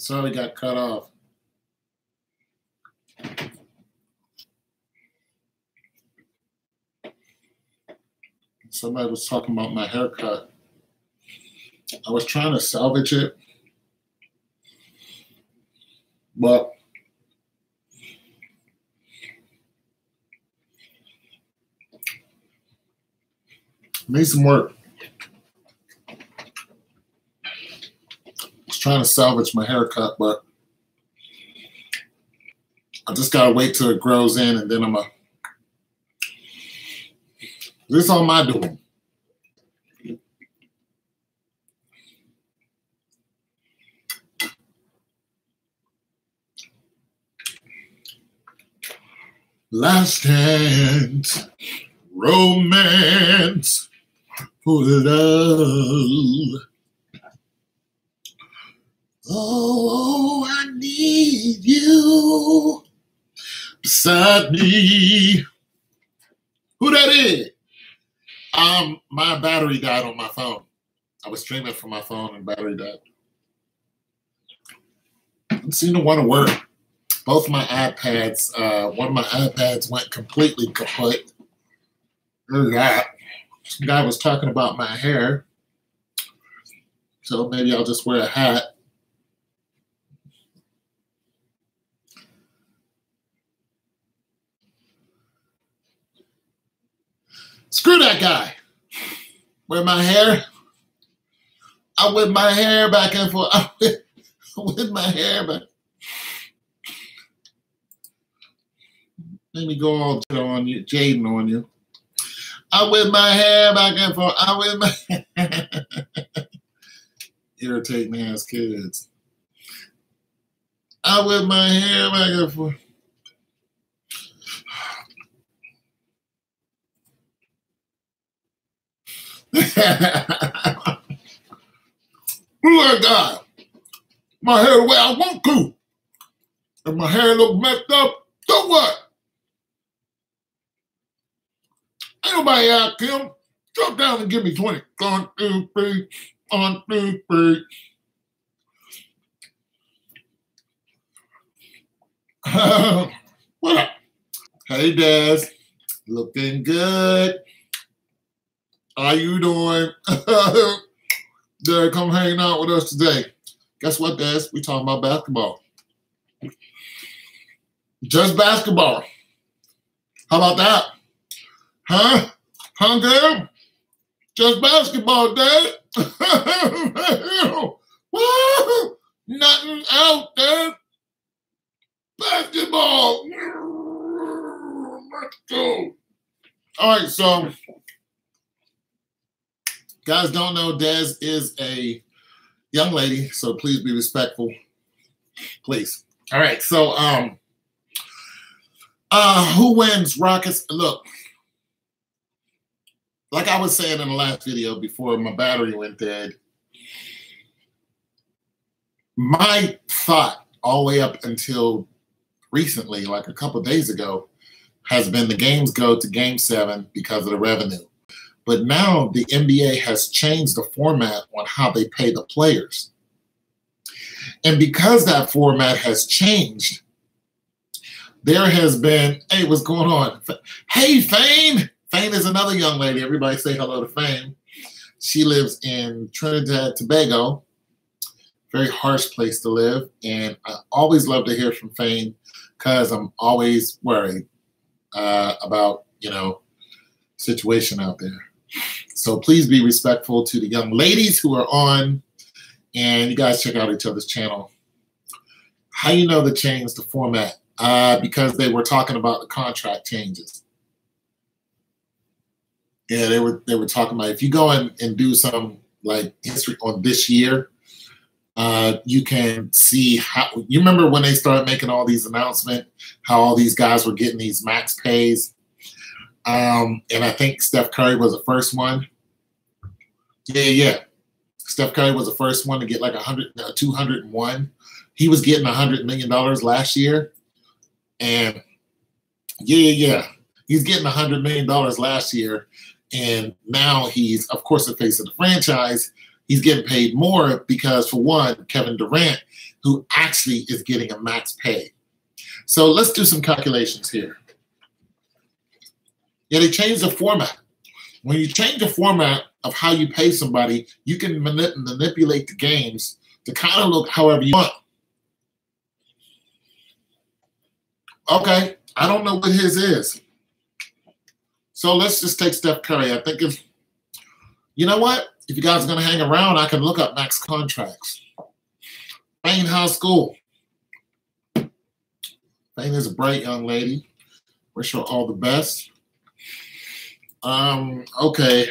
Sorry, got cut off. Somebody was talking about my haircut. I was trying to salvage it, but need some work. I was trying to salvage my haircut, but I just gotta wait till it grows in, and then I'm a. This is all my doing. Last chance, romance for love. Oh, I need you beside me. Who that is? My battery died on my phone. I was streaming from my phone and battery died. It seemed to want to work. Both my iPads, one of my iPads went completely kaput. There's that. Some guy was talking about my hair. So maybe I'll just wear a hat. Screw that guy. Wear my hair. I whip my hair back and forth. I whip my hair back. Let me go all on you, Jaden on you. I whip my hair back and forth. I whip my irritating ass kids. I whip my hair back and forth. Look at that. My hair the way I want to. If my hair look messed up, so what? Ain't nobody out, Kim. Drop down and give me 20. 1, 2, 3. 1, 2, 3. What up? Hey, Des. Looking good. How you doing? Dad, come hang out with us today. Guess what, Des? We talking about basketball. Just basketball. How about that? Huh? Huh, girl? Just basketball, Dad. Woo! Nothing out there. Basketball. Let's go. All right, so guys don't know Des is a young lady, so please be respectful. Please. All right, so who wins Rockets? Look, like I was saying in the last video before my battery went dead, my thought all the way up until recently, like a couple of days ago, has been the games go to Game 7 because of the revenue. But now the NBA has changed the format on how they pay the players. And because that format has changed, there has been, hey, what's going on? Hey, Fame. Fame is another young lady. Everybody say hello to Fame. She lives in Trinidad, Tobago. Very harsh place to live. And I always love to hear from Fame because I'm always worried about, situation out there. So please be respectful to the young ladies who are on, and you guys check out each other's channel. How you know they changed the format? Because they were talking about the contract changes. Yeah, they were talking about if you go and do some like history on this year, you can see how. You remember when they started making all these announcements, how all these guys were getting these max pays. And I think Steph Curry was the first one. Yeah. Steph Curry was the first one to get like 201. He was getting $100 million last year. And yeah. He's getting $100 million last year. And now he's, of course, the face of the franchise. He's getting paid more because, for one, Kevin Durant who actually is getting a max pay. So let's do some calculations here. Yeah, they changed the format. When you change the format of how you pay somebody, you can manipulate the games to kind of look however you want. Okay, I don't know what his is. So let's just take Steph Curry. I think if, you know what? If you guys are going to hang around, I can look up max contracts. Fane, how's school? Fane is a bright young lady. Wish her all the best. Okay.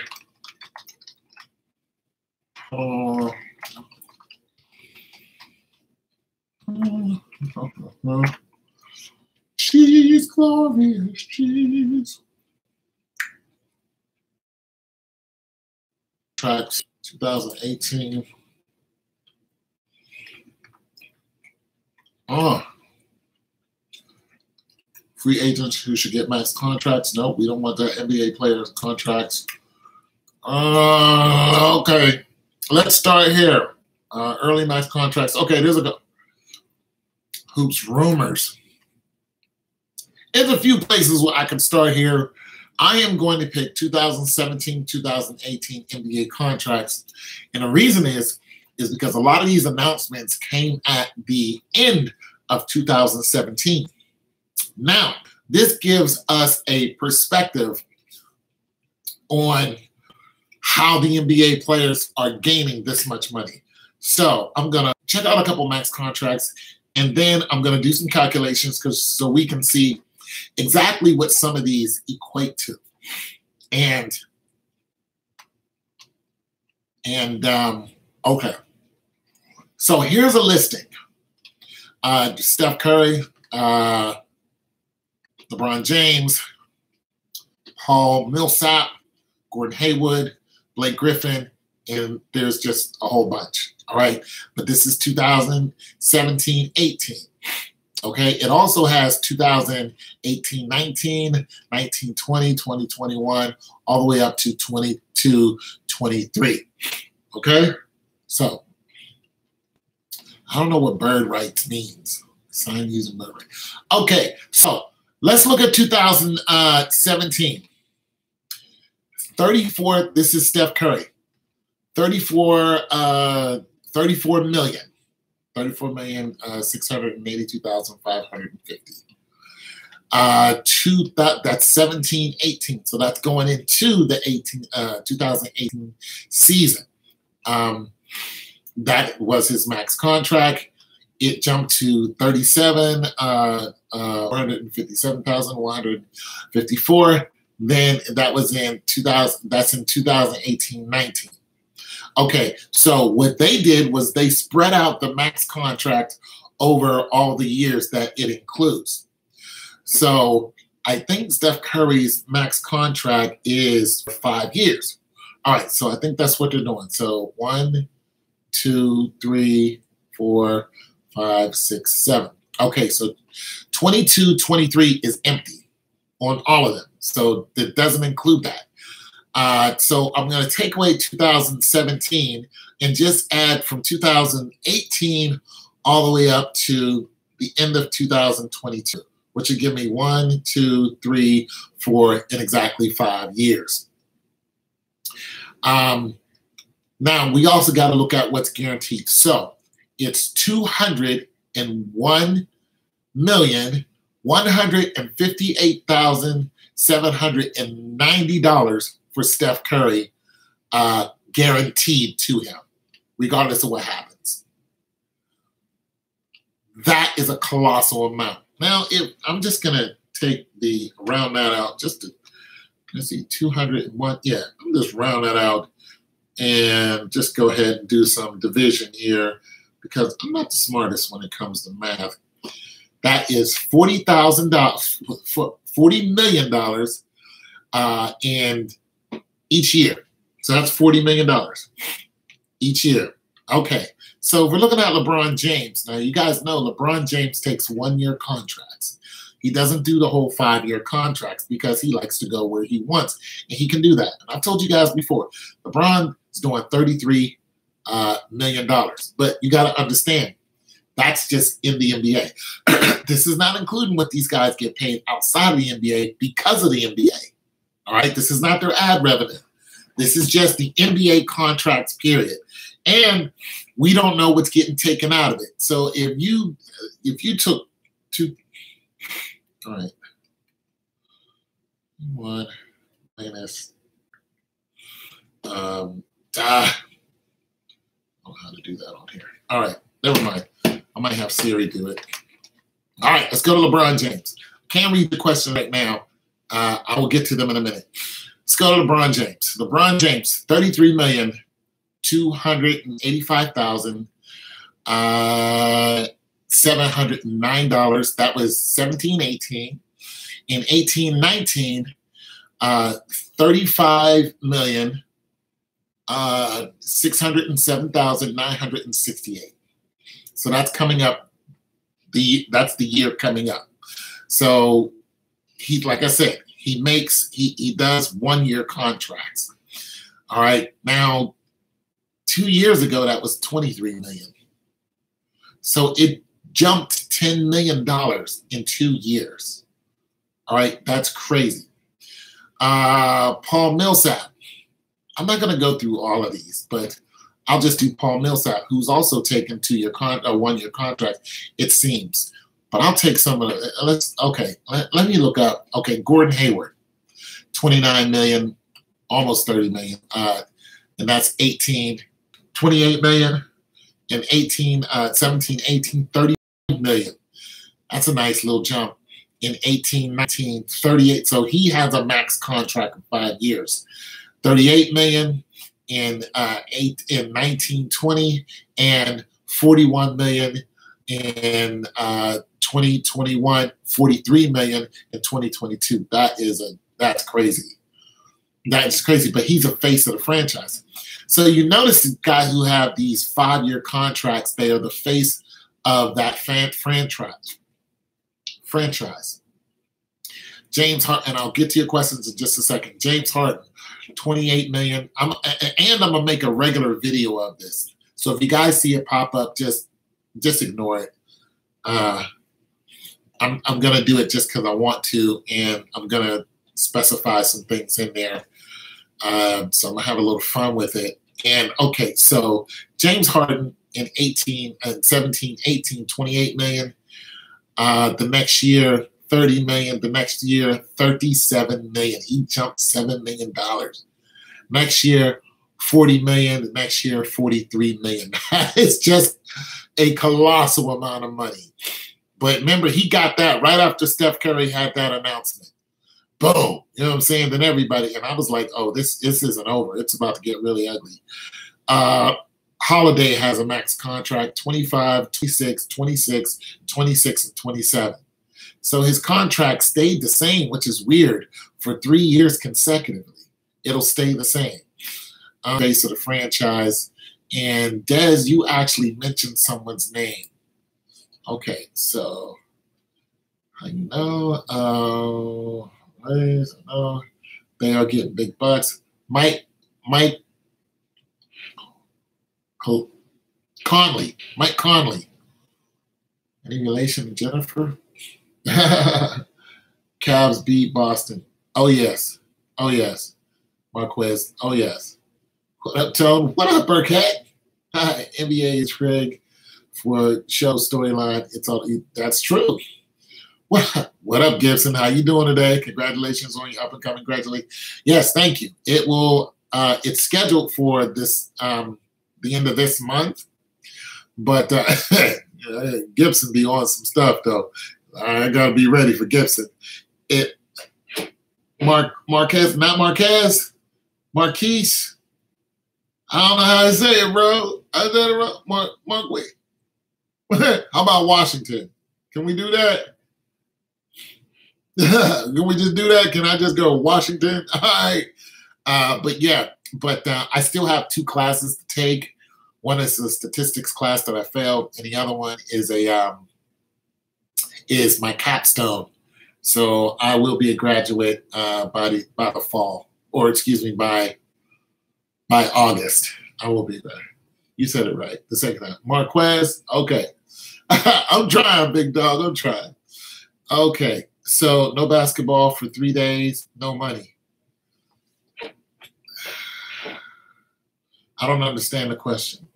She's glorious, she's. Tracks 2018. Free agents who should get max contracts. No, we don't want that. NBA players contracts. Okay, let's start here. Early max contracts. Okay, there's a hoops rumors. There's a few places where I can start here. I am going to pick 2017, 2018 NBA contracts. And the reason is because a lot of these announcements came at the end of 2017. Now, this gives us a perspective on how the NBA players are gaining this much money. So I'm going to check out a couple max contracts, and then I'm going to do some calculations so we can see exactly what some of these equate to. Okay. So here's a listing. Steph Curry, LeBron James, Paul Millsap, Gordon Hayward, Blake Griffin, and there's just a whole bunch. All right. But this is 2017-18. Okay, it also has 2018-19, 19-20, 20-21, all the way up to 22-23. Okay, so I don't know what bird rights means. Sign using bird rights. Okay, so let's look at 2017. 34, this is Steph Curry. 34 million. 34,682,550. That's 17-18. So that's going into the 2018 season. That was his max contract. It jumped to 157,154. Then that was in 2000. That's in 2018-19. Okay, so what they did was they spread out the max contract over all the years that it includes. So I think Steph Curry's max contract is 5 years. All right, so I think that's what they're doing. So 1, 2, 3, 4, 5, 6, 7. Okay, so 22-23 is empty on all of them. So it doesn't include that. So I'm going to take away 2017 and just add from 2018 all the way up to the end of 2022, which would give me 1, 2, 3, 4 in exactly 5 years. Now, we also got to look at what's guaranteed. So it's $201,158,790 for Steph Curry, guaranteed to him, regardless of what happens. That is a colossal amount. Now, I'm just going to round that out just to, let's see, 201. Yeah, I'm just round that out and just go ahead and do some division here because I'm not the smartest when it comes to math. That is $40,000, $40 million and each year. So that's $40 million each year. Okay, so we're looking at LeBron James. Now, you guys know LeBron James takes 1-year contracts. He doesn't do the whole 5-year contracts because he likes to go where he wants, and he can do that. And I've told you guys before, LeBron is doing $33 million. But you got to understand, That's just in the NBA. This is not including what these guys get paid outside of the NBA because of the NBA. All right, this is not their ad revenue. This is just the NBA contracts, period. And we don't know what's getting taken out of it. So if you took two, all right, 1 minus, I don't know how to do that on here. All right, never mind. I might have Siri do it. All right, let's go to LeBron James. Can't read the question right now. I will get to them in a minute. Let's go to LeBron James. LeBron James, $33,285,709. That was 17-18. In 18-19, $35,607,968. So that's coming up. That's the year coming up. So he, like I said, he does 1 year contracts. All right. Now, 2 years ago, that was $23 million. So it jumped $10 million in 2 years. All right. That's crazy. Paul Millsap. I'm not going to go through all of these, but I'll just do Paul Millsap, who's also taken 1 year contract, it seems. But I'll take some of the, let me look up. Okay, Gordon Hayward, 29 million, almost 30 million. And that's 28 million. And 17, 18, 30 million. That's a nice little jump. In 18, 19, 38. So he has a max contract of 5 years. 38 million in 19, 20, and 41 million in 2021, 43 million in 2022. That's crazy. That's crazy. But he's a face of the franchise. So you notice the guys who have these 5 year contracts, they are the face of that franchise. James Harden, and I'll get to your questions in just a second. James Harden, 28 million. I'm gonna make a regular video of this. So if you guys see it pop up, just ignore it. I'm gonna do it just because I want to, and I'm gonna specify some things in there. So I'm gonna have a little fun with it. And okay, so James Harden in 17, 18, 28 million. The next year, 30 million. The next year, 37 million. He jumped $7 million. Next year, 40 million. The next year, 43 million. It's just a colossal amount of money. But remember, he got that right after Steph Curry had that announcement. Boom. You know what I'm saying? Then everybody, and I was like, oh, this isn't over. It's about to get really ugly. Holiday has a max contract, 25, 26, 26, 26, and 27. So his contract stayed the same, which is weird, for 3 years consecutively. It'll stay the same. Base of the franchise. And Dez, you actually mentioned someone's name. Okay, so I know they are getting big bucks. Mike Conley. Any relation to Jennifer? Cavs beat Boston. Oh yes. Marquez. Oh yes. What up, Tone? What up, Burkett? Hi, NBA is Craig for show storyline. It's all that's true. What up, Gibson? How you doing today? Congratulations on your up and coming gradually. Yes, thank you. It will. It's scheduled for this the end of this month, but Gibson be on some stuff though. I gotta be ready for Gibson. Marquez, not Marquez, Marquise. I don't know how to say it, bro. I said it wrong. Wait. How about Washington? Can we do that? Can we just do that? Can I just go Washington? All right. But I still have 2 classes to take. One is a statistics class that I failed, and the other one is is my capstone. So I will be a graduate by the fall, or excuse me, by August. I will be there. You said it right. The second time. Marquez. Okay. I'm trying, big dog. I'm trying. Okay, so no basketball for 3 days, no money. I don't understand the question.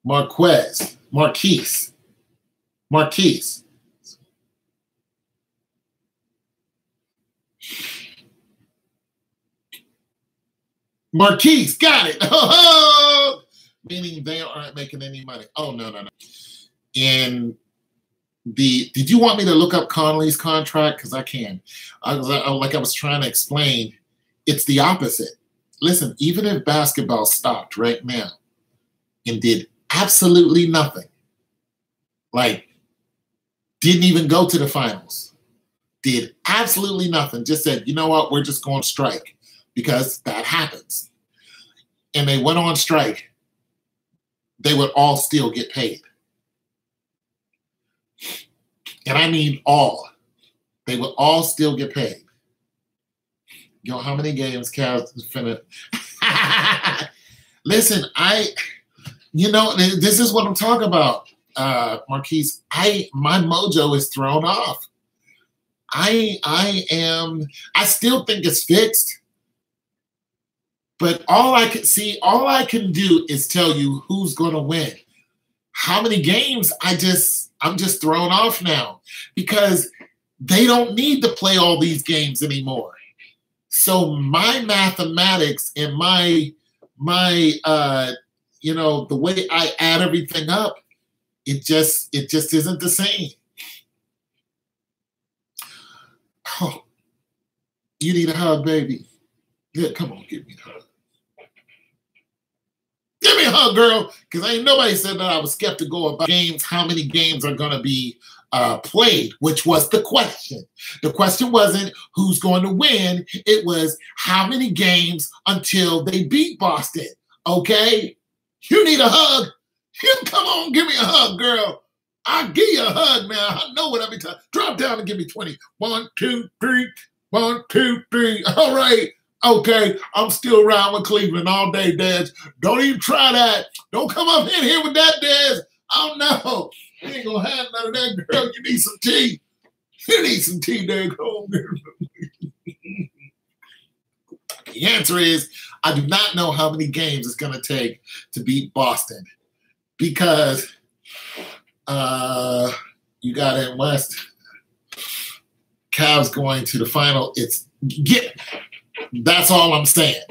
Marquise. Marquise, got it. Meaning they aren't making any money. Oh, no. And did you want me to look up Conley's contract? Because I can. Like I was trying to explain, it's the opposite. Listen, even if basketball stopped right now and did absolutely nothing, like didn't even go to the finals, did absolutely nothing, just said, you know what, we're just going to strike because that happens. And they went on strike, they would all still get paid. And I mean all. They would all still get paid. You know how many games Cavs finished? Listen, this is what I'm talking about, Marquise. My mojo is thrown off. I still think it's fixed, but all I can do is tell you who's going to win. How many games? I'm just thrown off now because they don't need to play all these games anymore. So my mathematics and my the way I add everything up, it just isn't the same. Oh, you need a hug, baby. Yeah, come on, give me a hug. Give me a hug, girl, because ain't nobody said that I was skeptical about games, how many games are going to be played, which was the question. The question wasn't who's going to win. It was how many games until they beat Boston, okay? You need a hug? You come on, give me a hug, girl. I'll give you a hug now. I know what every time. Drop down and give me 20. 1, 2, 3. 1, 2, 3. All right. Okay, I'm still around with Cleveland all day, Dez. Don't even try that. Don't come up in here with that, Dez. Oh, no. You ain't going to have none of that, girl. You need some tea. You need some tea, Dez. Come on, The answer is I do not know how many games it's going to take to beat Boston because you got in West. Cavs going to the final. That's all I'm saying.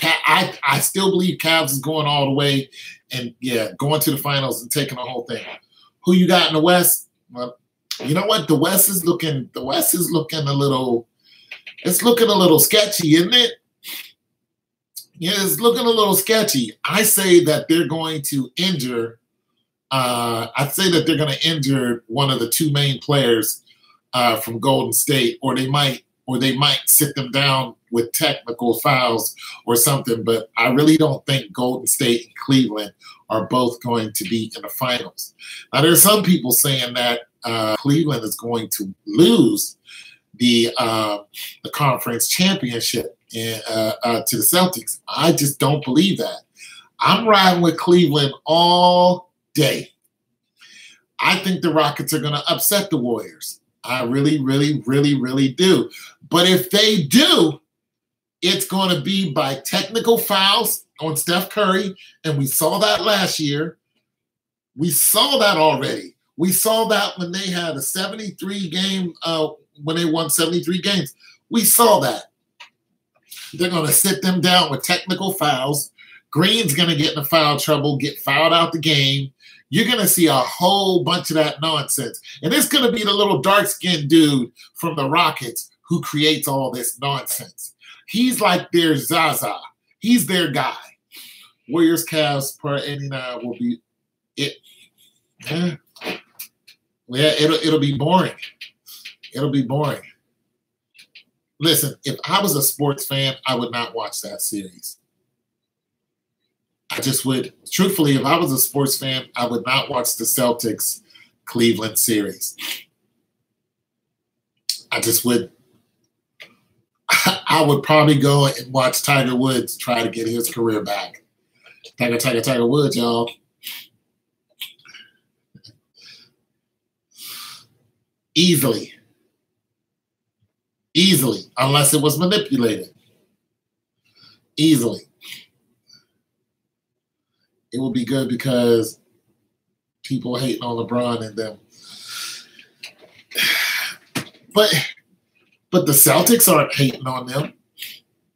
I still believe Cavs is going all the way and, going to the finals and taking the whole thing. Who you got in the West? Well, you know what? The West is looking a little sketchy, isn't it? Yeah, it's looking a little sketchy. I say that they're going to injure one of the two main players from Golden State, or they might sit them down with technical fouls or something, but I really don't think Golden State and Cleveland are both going to be in the finals. Now, there's some people saying that Cleveland is going to lose the conference championship to the Celtics. I just don't believe that. I'm riding with Cleveland all day. I think the Rockets are going to upset the Warriors. I really, really, really, really do. But if they do, it's going to be by technical fouls on Steph Curry, and we saw that last year. We saw that already. We saw that when they had a 73-game, when they won 73 games. We saw that. They're going to sit them down with technical fouls. Green's going to get into foul trouble, get fouled out the game. You're going to see a whole bunch of that nonsense. And it's going to be the little dark-skinned dude from the Rockets who creates all this nonsense. He's like their Zaza. He's their guy. Warriors, Cavs, per 89 will be it. Yeah, it'll be boring. It'll be boring. Listen, if I was a sports fan, I would not watch that series. I just would. Truthfully, if I was a sports fan, I would not watch the Celtics-Cleveland series. I just would. I would probably go and watch Tiger Woods try to get his career back. Tiger Woods, y'all. Easily, unless it was manipulated. Easily. It will be good because people hating on LeBron and them. But the Celtics aren't hating on them.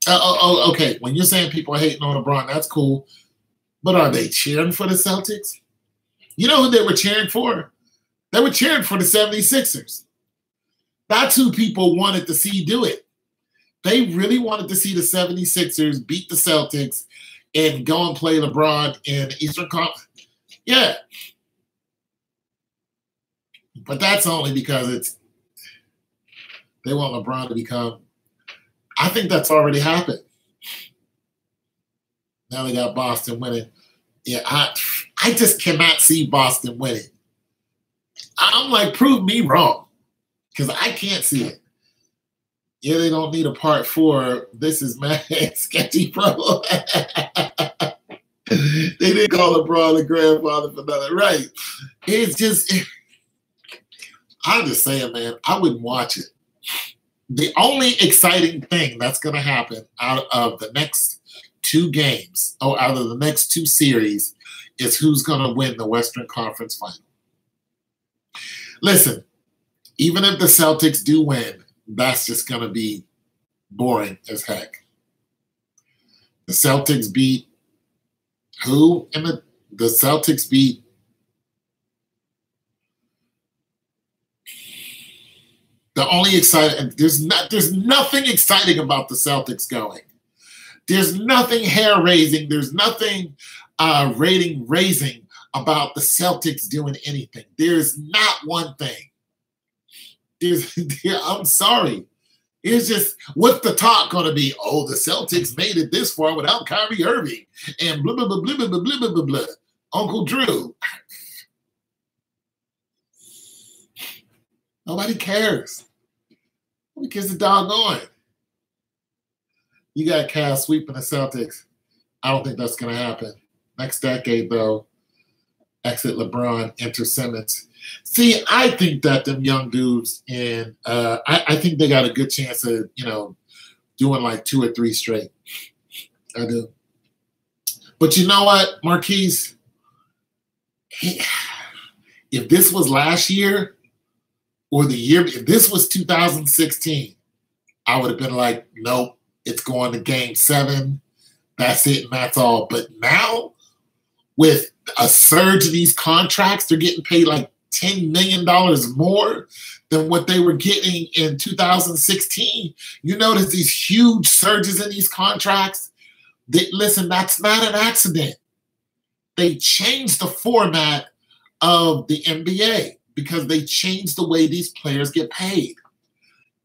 Okay. When you're saying people are hating on LeBron, that's cool. But are they cheering for the Celtics? You know who they were cheering for? They were cheering for the 76ers. That's who people wanted to see do it. They really wanted to see the 76ers beat the Celtics and go and play LeBron in Eastern Conference. Yeah. But that's only because they want LeBron to become. I think that's already happened. Now they got Boston winning. Yeah, I just cannot see Boston winning. I'm like, prove me wrong, because I can't see it. Yeah, they don't need a part 4. This is mad sketchy, bro. They didn't call LeBron the grandfather for nothing, right? It's just, I'm just saying, man, I wouldn't watch it. The only exciting thing that's going to happen out of the next 2 games, or out of the next 2 series, is who's going to win the Western Conference Final. Listen, even if the Celtics do win, that's just going to be boring as heck. The Celtics beat who? And the Celtics beat the only exciting. There's nothing exciting about the Celtics going. There's nothing hair raising. There's nothing rating raising about the Celtics doing anything. There's not one thing. I'm sorry. It's just, what's the talk going to be? Oh, the Celtics made it this far without Kyrie Irving and blah, blah, blah, blah, blah, blah, blah, blah, blah. Uncle Drew. Nobody cares. Nobody cares the doggone. You got Cavs sweeping the Celtics. I don't think that's going to happen. Next decade, though, exit LeBron, enter Simmons. See, I think that them young dudes, and I think they got a good chance of, doing like 2 or 3 straight. I do. But you know what, Marquise? If this was last year or the year, if this was 2016, I would have been like, nope, it's going to game 7. That's it, and that's all. But now, with a surge in these contracts, they're getting paid like $10 million more than what they were getting in 2016. You notice these huge surges in these contracts. Listen, that's not an accident. They changed the format of the NBA because they changed the way these players get paid.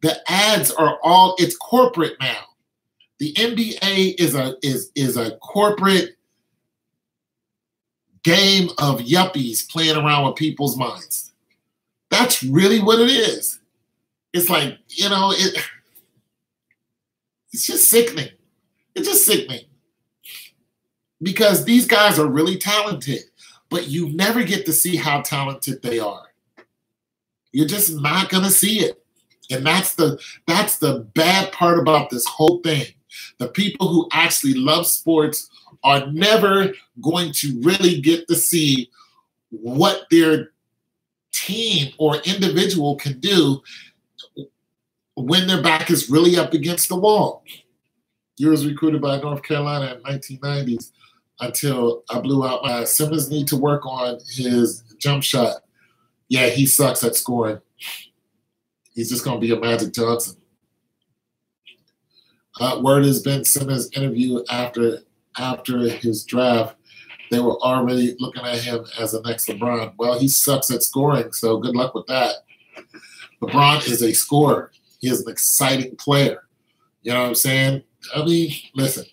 The ads are all, it's corporate now. The NBA is a corporate game of yuppies playing around with people's minds. That's really what it is. It's like, it's just sickening. It's just sickening. Because these guys are really talented, but you never get to see how talented they are. You're just not going to see it. And that's the bad part about this whole thing. The people who actually love sports are never going to really get to see what their team or individual can do when their back is really up against the wall. You was recruited by North Carolina in the 1990s until I blew out my Simmons need to work on his jump shot. Yeah, he sucks at scoring. He's just going to be a Magic Johnson. Word has been Simmons' interview after his draft, they were already looking at him as the next LeBron. Well, he sucks at scoring, so good luck with that. LeBron is a scorer. He is an exciting player. You know what I'm saying? I mean, listen,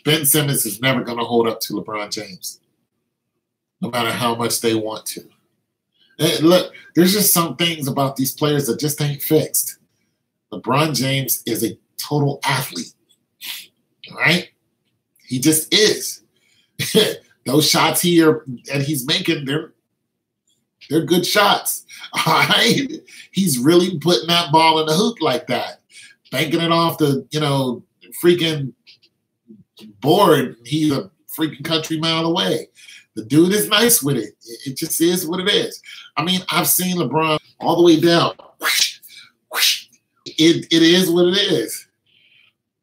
Ben Simmons is never going to hold up to LeBron James, no matter how much they want to. And look, there's just some things about these players that just ain't fixed. LeBron James is a total athlete, all right? He just is. those shots he's making, they're good shots. All right, he's really putting that ball in the hoop like that, banking it off the freaking board. He's a freaking country mile away. The dude is nice with it. It just is what it is. I mean, I've seen LeBron all the way down. It is what it is.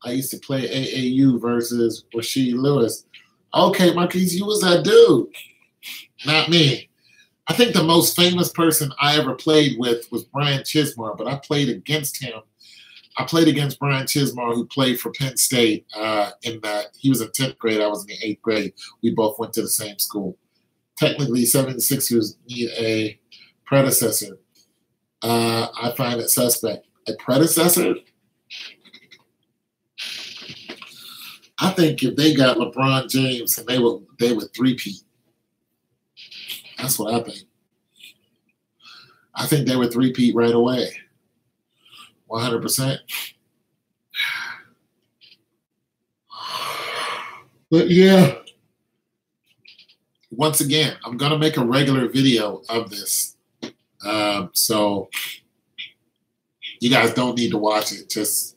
I used to play AAU versus Rasheed Lewis. Okay, Marquise, you was that dude. Not me. I think the most famous person I ever played with was Brian Chismar, but I played against him. I played against Brian Chismar, who played for Penn State. He was in 10th grade. I was in the 8th grade. We both went to the same school. Technically, 76ers need a predecessor. I find it suspect. A predecessor? I think if they got LeBron James, and they would three-peat. That's what I think. I think they would three-peat right away. 100%. But yeah, once again, I'm going to make a regular video of this. So you guys don't need to watch it. Just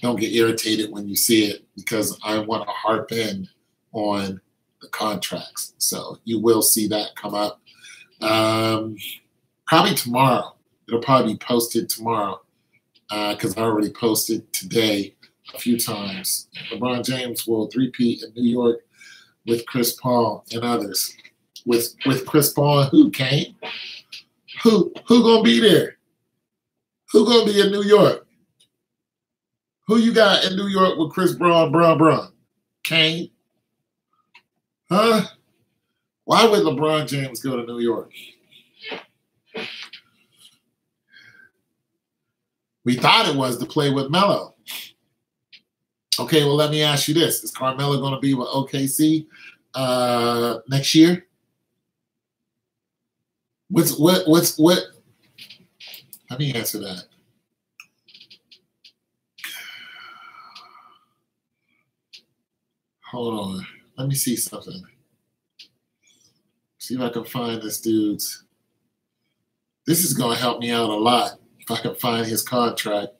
don't get irritated when you see it, because I want to harp in on the contracts. So you will see that come up. Probably tomorrow. It'll probably be posted tomorrow, because I already posted today a few times. LeBron James will three-peat in New York with Chris Paul and others. With Chris Paul and who, Kane? Who gonna be there? Who gonna be in New York? Who you got in New York with Chris Brown? Kane? Huh? Why would LeBron James go to New York? We thought it was to play with Melo. Okay, well, let me ask you this. Is Carmelo going to be with OKC next year? What? Let me answer that. Hold on. Let me see something. See if I can find this dude's. This is going to help me out a lot if I can find his contract.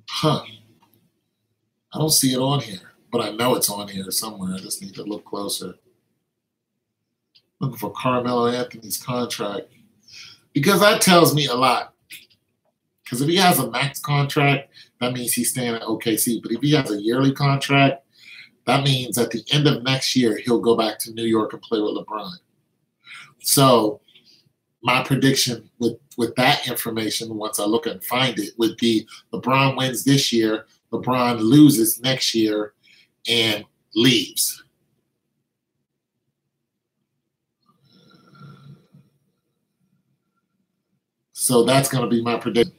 Huh. I don't see it on here, but I know it's on here somewhere. I just need to look closer. Looking for Carmelo Anthony's contract, because that tells me a lot. Because if he has a max contract, that means he's staying at OKC. But if he has a yearly contract, that means at the end of next year, he'll go back to New York and play with LeBron. So my prediction with that information, once I look and find it, would be LeBron wins this year, LeBron loses next year, and leaves. So that's going to be my prediction.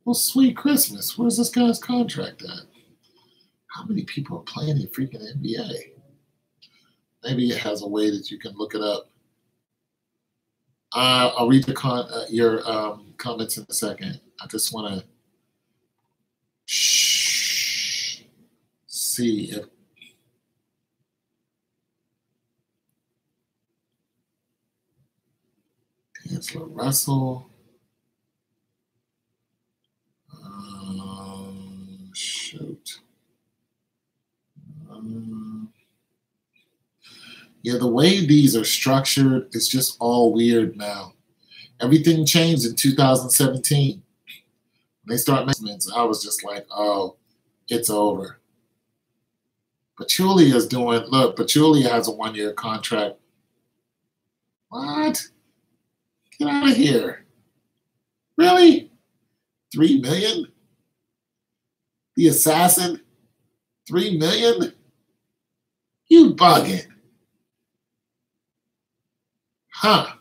Well, sweet Christmas. Where's this guy's contract at? How many people are playing in freaking NBA? Maybe it has a way that you can look it up. I'll read your comments in a second. I just want to see if Angela Russell. Shoot. Yeah, the way these are structured is just all weird now. Everything changed in 2017. When they start measurements, I was just like, oh, it's over. Pachulia has a 1-year contract. What? Get out of here. Really? $3 million? The assassin? $3 million? You bugging. Huh.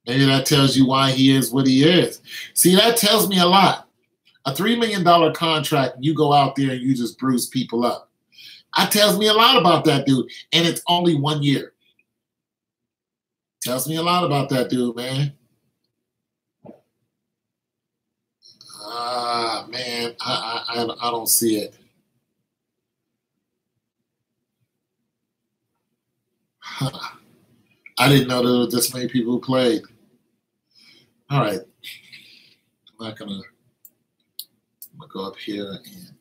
Maybe that tells you why he is what he is. See, that tells me a lot. A $3 million contract, you go out there and you just bruise people up. That tells me a lot about that dude. And it's only 1 year. Tells me a lot about that dude, man. Man, I don't see it. Huh. I didn't know there were this many people who played. All right. I'm gonna go up here and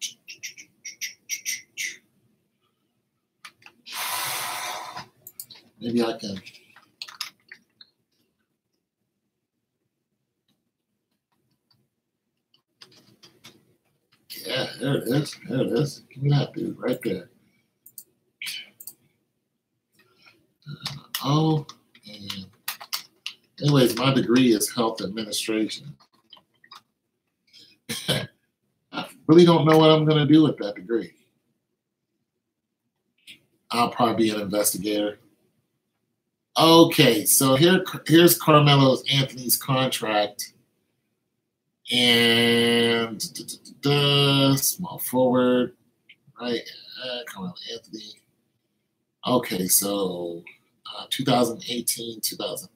maybe I can. Yeah, there it is. There it is. Give me that dude right there. Oh, and anyways, my degree is health administration. I really don't know what I'm going to do with that degree. I'll probably be an investigator. Okay, so here's Carmelo Anthony's contract. And small forward, right? Carmelo Anthony. Okay, so 2018, 2000.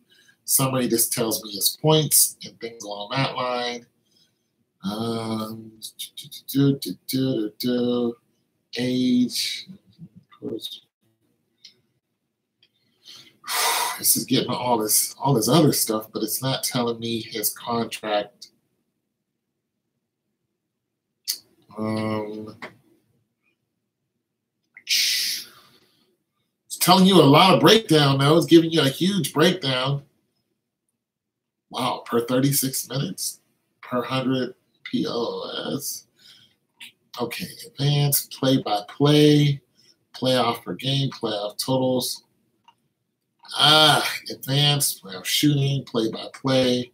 Summary, this tells me his points and things along that line. Age. This is getting all this other stuff, but it's not telling me his contract. It's telling you a lot of breakdown though. It's giving you a huge breakdown. Wow, per 36 minutes, per 100 POS. Okay, advanced, play-by-play, playoff per game, playoff totals. Advanced, playoff shooting, play-by-play.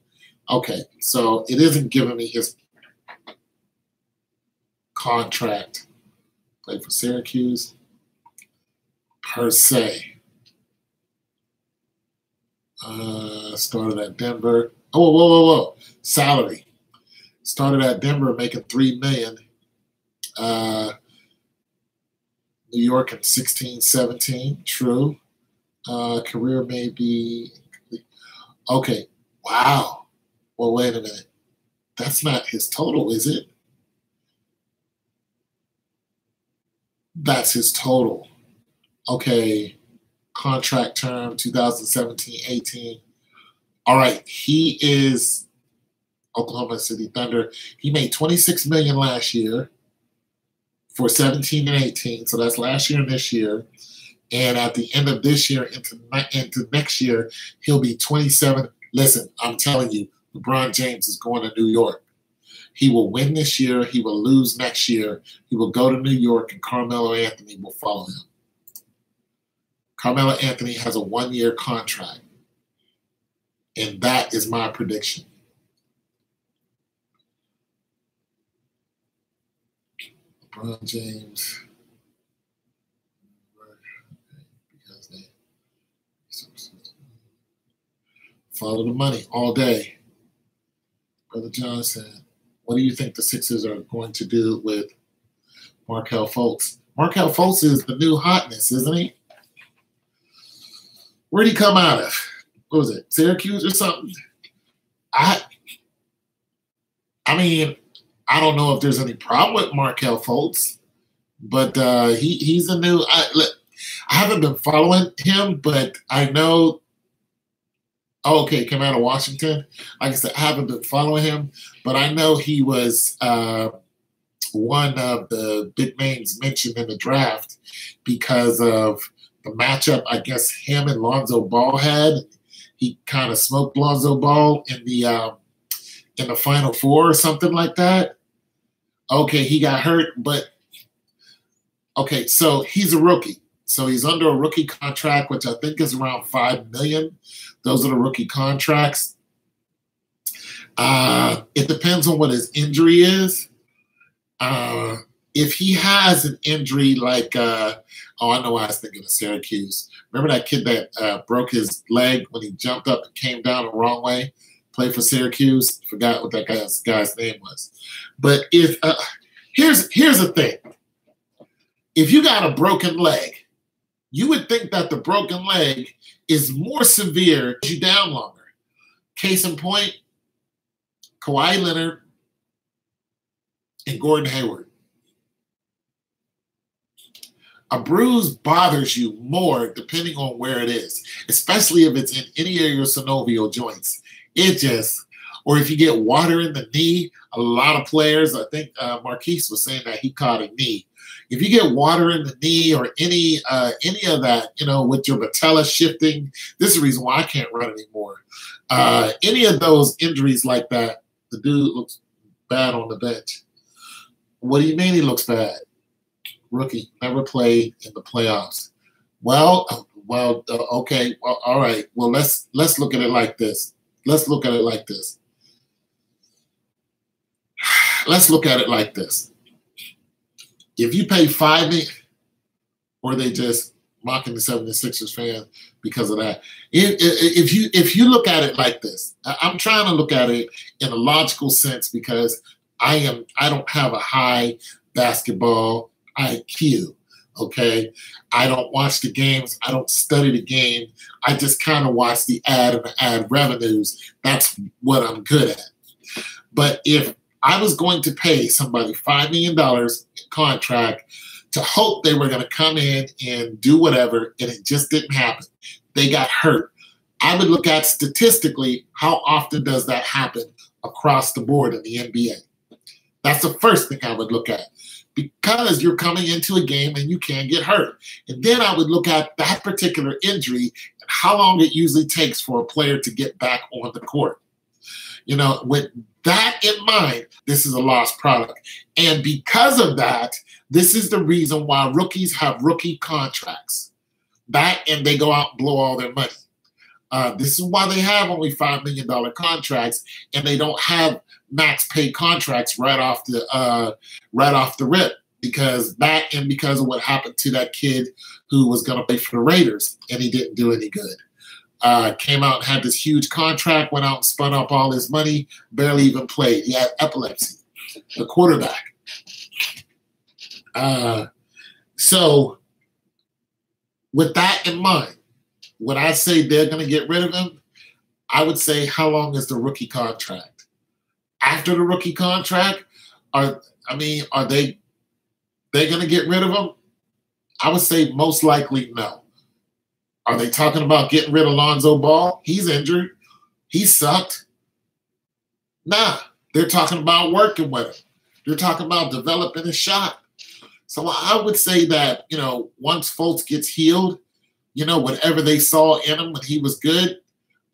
Okay, so it isn't giving me his contract. Played for Syracuse, per se. Started at Denver. Oh, whoa. Salary. Started at Denver making $3 million. New York in 16, 17. True. Career may be. Okay. Wow. Well, wait a minute. That's not his total, is it? That's his total. Okay. Contract term 2017-18. All right. He is Oklahoma City Thunder. He made $26 million last year for 17 and 18. So that's last year and this year. And at the end of this year into next year, he'll be 27. Listen, I'm telling you, LeBron James is going to New York. He will win this year. He will lose next year. He will go to New York, and Carmelo Anthony will follow him. Carmelo Anthony has a 1-year contract. And that is my prediction. LeBron James. Because they follow the money all day. Brother Johnson, what do you think the Sixers are going to do with Markelle Fultz? Markelle Fultz is the new hotness, isn't he? Where'd he come out of? What was it? Syracuse or something? I mean, I don't know if there's any problem with Markelle Fultz, but he's a new. I haven't been following him, but I know. Oh, okay, came out of Washington. Like I said, I haven't been following him, but I know he was one of the big names mentioned in the draft because of the matchup. I guess him and Lonzo Ball had. He kind of smoked Lonzo Ball in the Final Four or something like that. Okay, he got hurt, but okay, so he's a rookie. So he's under a rookie contract, which I think is around $5 million. Those are the rookie contracts. It depends on what his injury is. If he has an injury like, I know why I was thinking of Syracuse. Remember that kid that broke his leg when he jumped up and came down the wrong way? Played for Syracuse. Forgot what that guy's name was. But if here's the thing. If you got a broken leg, you would think that the broken leg is more severe, you down longer. Case in point, Kawhi Leonard and Gordon Hayward. A bruise bothers you more depending on where it is, especially if it's in any of your synovial joints. It just, or if you get water in the knee, a lot of players, I think Marquise was saying that he caught a knee. If you get water in the knee or any of that, you know, with your patella shifting, this is the reason why I can't run anymore. Any of those injuries like that, the dude looks bad on the bench. What do you mean he looks bad? Rookie, never played in the playoffs. Well, okay, well, all right. Well, let's look at it like this. Let's look at it like this. Let's look at it like this. If you pay $5 million, or they just mocking the 76ers fan because of that. If you look at it like this, I'm trying to look at it in a logical sense because I don't have a high basketball IQ. Okay, I don't watch the games. I don't study the game. I just kind of watch the ad and the ad revenues. That's what I'm good at. But if I was going to pay somebody $5 million contract to hope they were going to come in and do whatever, and it just didn't happen, they got hurt, I would look at statistically how often does that happen across the board in the NBA. That's the first thing I would look at, because you're coming into a game and you can get hurt. And then I would look at that particular injury and how long it usually takes for a player to get back on the court. You know, with that in mind, this is a lost product. And because of that, this is the reason why rookies have rookie contracts. That, and they go out and blow all their money. This is why they have only $5 million contracts, and they don't have max pay contracts right off the rip, because that, and because of what happened to that kid who was going to play for the Raiders, and he didn't do any good. Came out and had this huge contract, went out and spun up all his money, barely even played. He had epilepsy, the quarterback. So with that in mind, when I say they're going to get rid of him, I would say, how long is the rookie contract? After the rookie contract, are they going to get rid of him? I would say most likely no. Are they talking about getting rid of Lonzo Ball? He's injured. He sucked. Nah, they're talking about working with him. They're talking about developing his shot. So I would say that, you know, once Fultz gets healed, you know, whatever they saw in him when he was good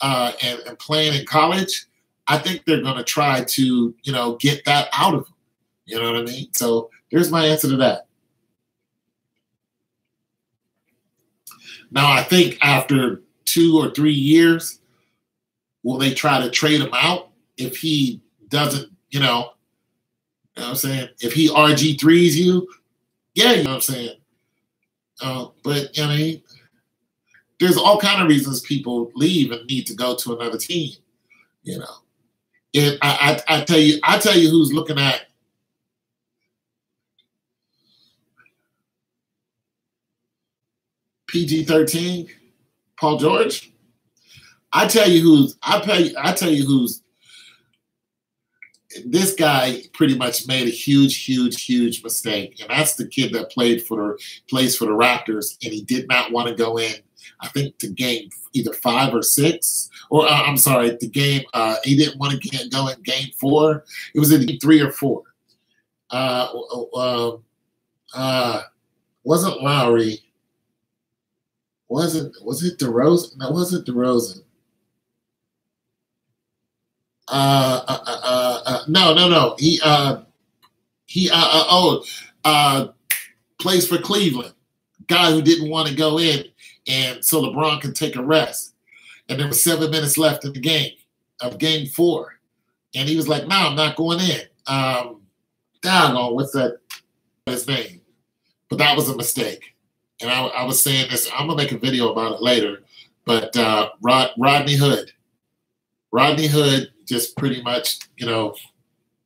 and playing in college, I think they're going to try to, you know, get that out of him. You know what I mean? So there's my answer to that. Now, I think after 2 or 3 years, will they try to trade him out if he doesn't, you know what I'm saying? If he RG3s you, yeah, you know what I'm saying? But, I mean, there's all kind of reasons people leave and need to go to another team, you know. And I tell you who's looking at PG-13, Paul George. I tell you who's this guy pretty much made a huge mistake, and that's the kid that plays for the Raptors, and he did not want to go in. I think to game either 5 or 6, or I'm sorry, the game he didn't want to go in game 4. It was in 3 or 4. Wasn't Lowry? Was it DeRozan? No, it wasn't DeRozan. No. He plays for Cleveland. Guy who didn't want to go in, and so LeBron could take a rest. And there was 7 minutes left in the game of game 4, and he was like, "No, I'm not going in." Doggone, what's that? His name? But that was a mistake. And I was saying this, I'm going to make a video about it later, but Rodney Hood just pretty much, you know,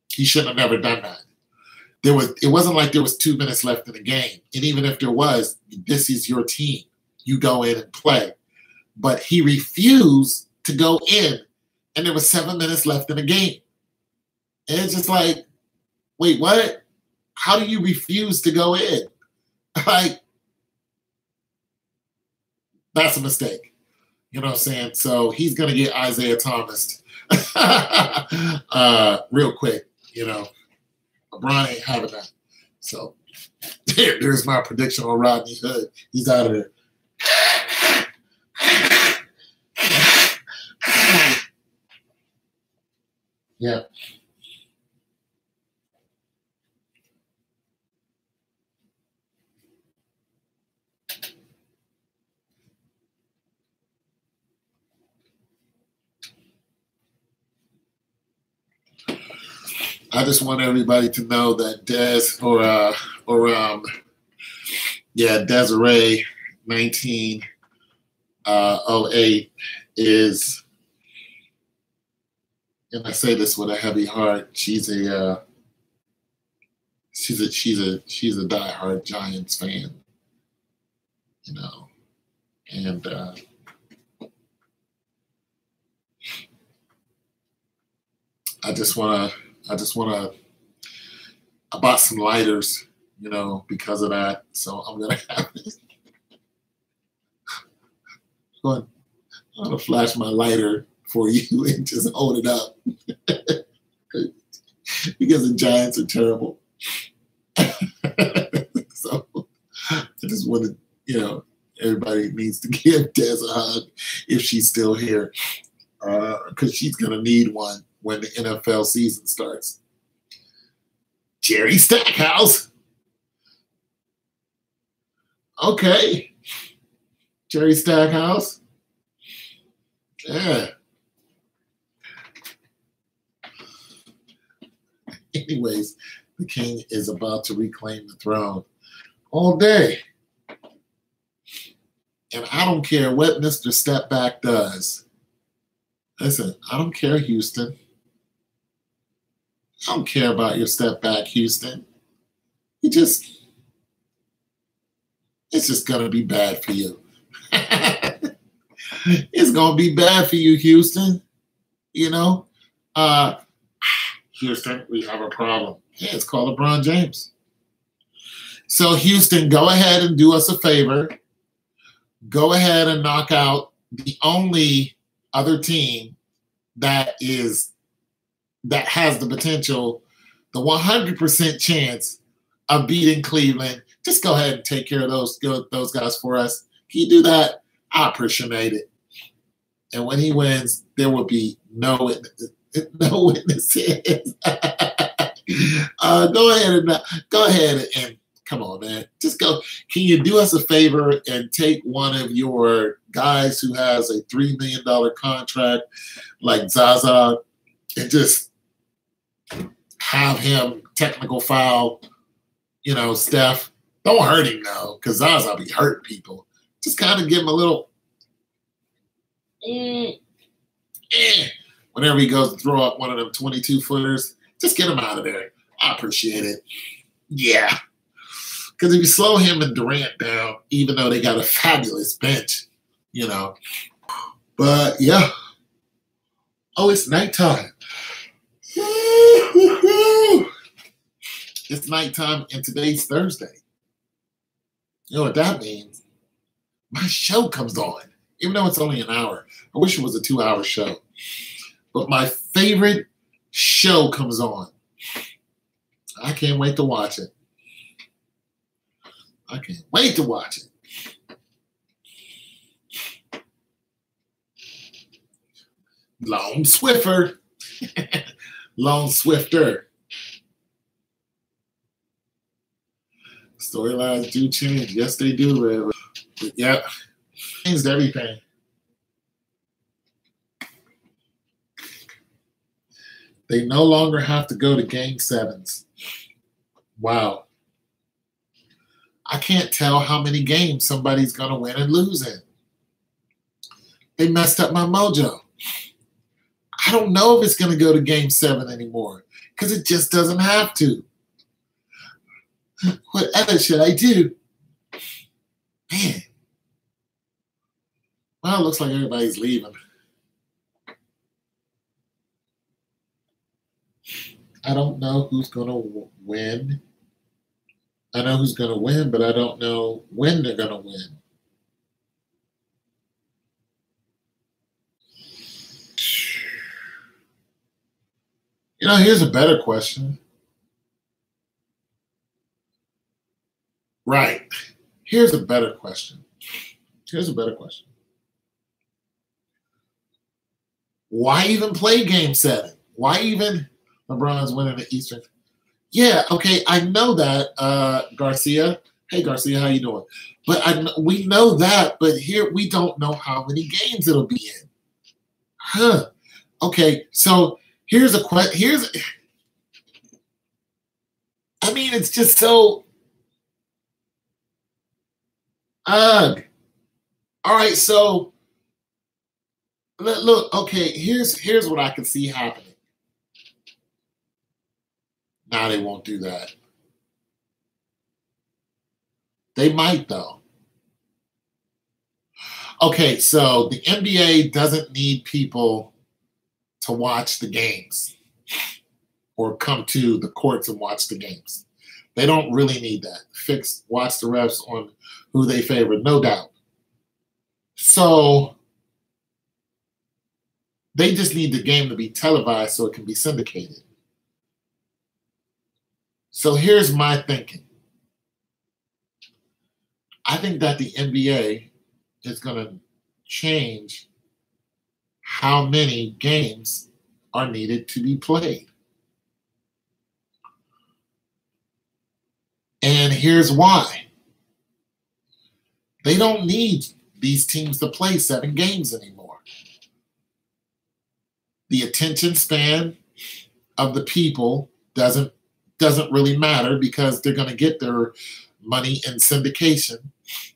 he shouldn't have never done that. it wasn't like there was 2 minutes left in the game. And even if there was, this is your team. You go in and play. But he refused to go in, and there was 7 minutes left in the game. And it's just like, wait, what? How do you refuse to go in? Like, that's a mistake. You know what I'm saying? So he's going to get Isaiah Thomas real quick, you know. LeBron ain't having that. So there's my prediction on Rodney Hood. He's out of there. Yeah. I just want everybody to know that Desiree 1908 is, and I say this with a heavy heart, she's a diehard Giants fan, you know, and I bought some lighters, you know, because of that. So I'm gonna have this. I'm gonna flash my lighter for you and just hold it up because the Giants are terrible. So I just wanted, you know, everybody needs to give Des a hug if she's still here, because she's gonna need one when the NFL season starts. Jerry Stackhouse. Okay. Jerry Stackhouse. Yeah. Anyways, the king is about to reclaim the throne all day. And I don't care what Mr. Stepback does. Listen, I don't care, Houston. I don't care about your step back, Houston. It's just going to be bad for you. It's going to be bad for you, Houston. You know? Houston, we have a problem. Yeah, it's called LeBron James. So, Houston, go ahead and do us a favor. Go ahead and knock out the only other team that has the potential, the 100% chance of beating Cleveland. Just go ahead and take care of those guys for us. Can you do that? I appreciate it. And when he wins, there will be no witnesses. Go ahead and come on, man. Just go. Can you do us a favor and take one of your guys who has a $3 million contract like Zaza and just have him technical foul, you know, Steph. Don't hurt him, though, because Zaza be hurting people. Just kind of give him a little whenever he goes to throw up one of them 22-footers. Just get him out of there. I appreciate it. Yeah. Because if you slow him and Durant down, even though they got a fabulous bench, you know. But, yeah. Oh, it's nighttime. It's nighttime, and today's Thursday. You know what that means? My show comes on, even though it's only an hour. I wish it was a 2-hour show. But my favorite show comes on. I can't wait to watch it. I can't wait to watch it. Lone Swiffer. Lone Swifter. Storylines do change. Yes, they do. Yeah. Changed everything. They no longer have to go to game sevens. Wow. I can't tell how many games somebody's going to win and lose in. They messed up my mojo. I don't know if it's going to go to game 7 anymore because it just doesn't have to. Whatever should I do? Man. Well, it looks like everybody's leaving. I don't know who's going to win. I know who's going to win, but I don't know when they're going to win. You know, here's a better question. Right. Here's a better question. Why even play Game 7? Why even LeBron's winning the Eastern? Yeah, okay, I know that, Garcia. Hey, Garcia, how you doing? But we know that, but here we don't know how many games it'll be in. Huh. Okay, so here's a question. I mean, it's just so ugh. All right, so look, okay, here's what I can see happening. Now they won't do that. They might, though. Okay, so the NBA doesn't need people to watch the games or come to the courts and watch the games. They don't really need that. Watch the refs on who they favor, no doubt. So they just need the game to be televised so it can be syndicated. So here's my thinking. I think that the NBA is going to change how many games are needed to be played. And here's why. They don't need these teams to play 7 games anymore. The attention span of the people doesn't really matter because they're going to get their money in syndication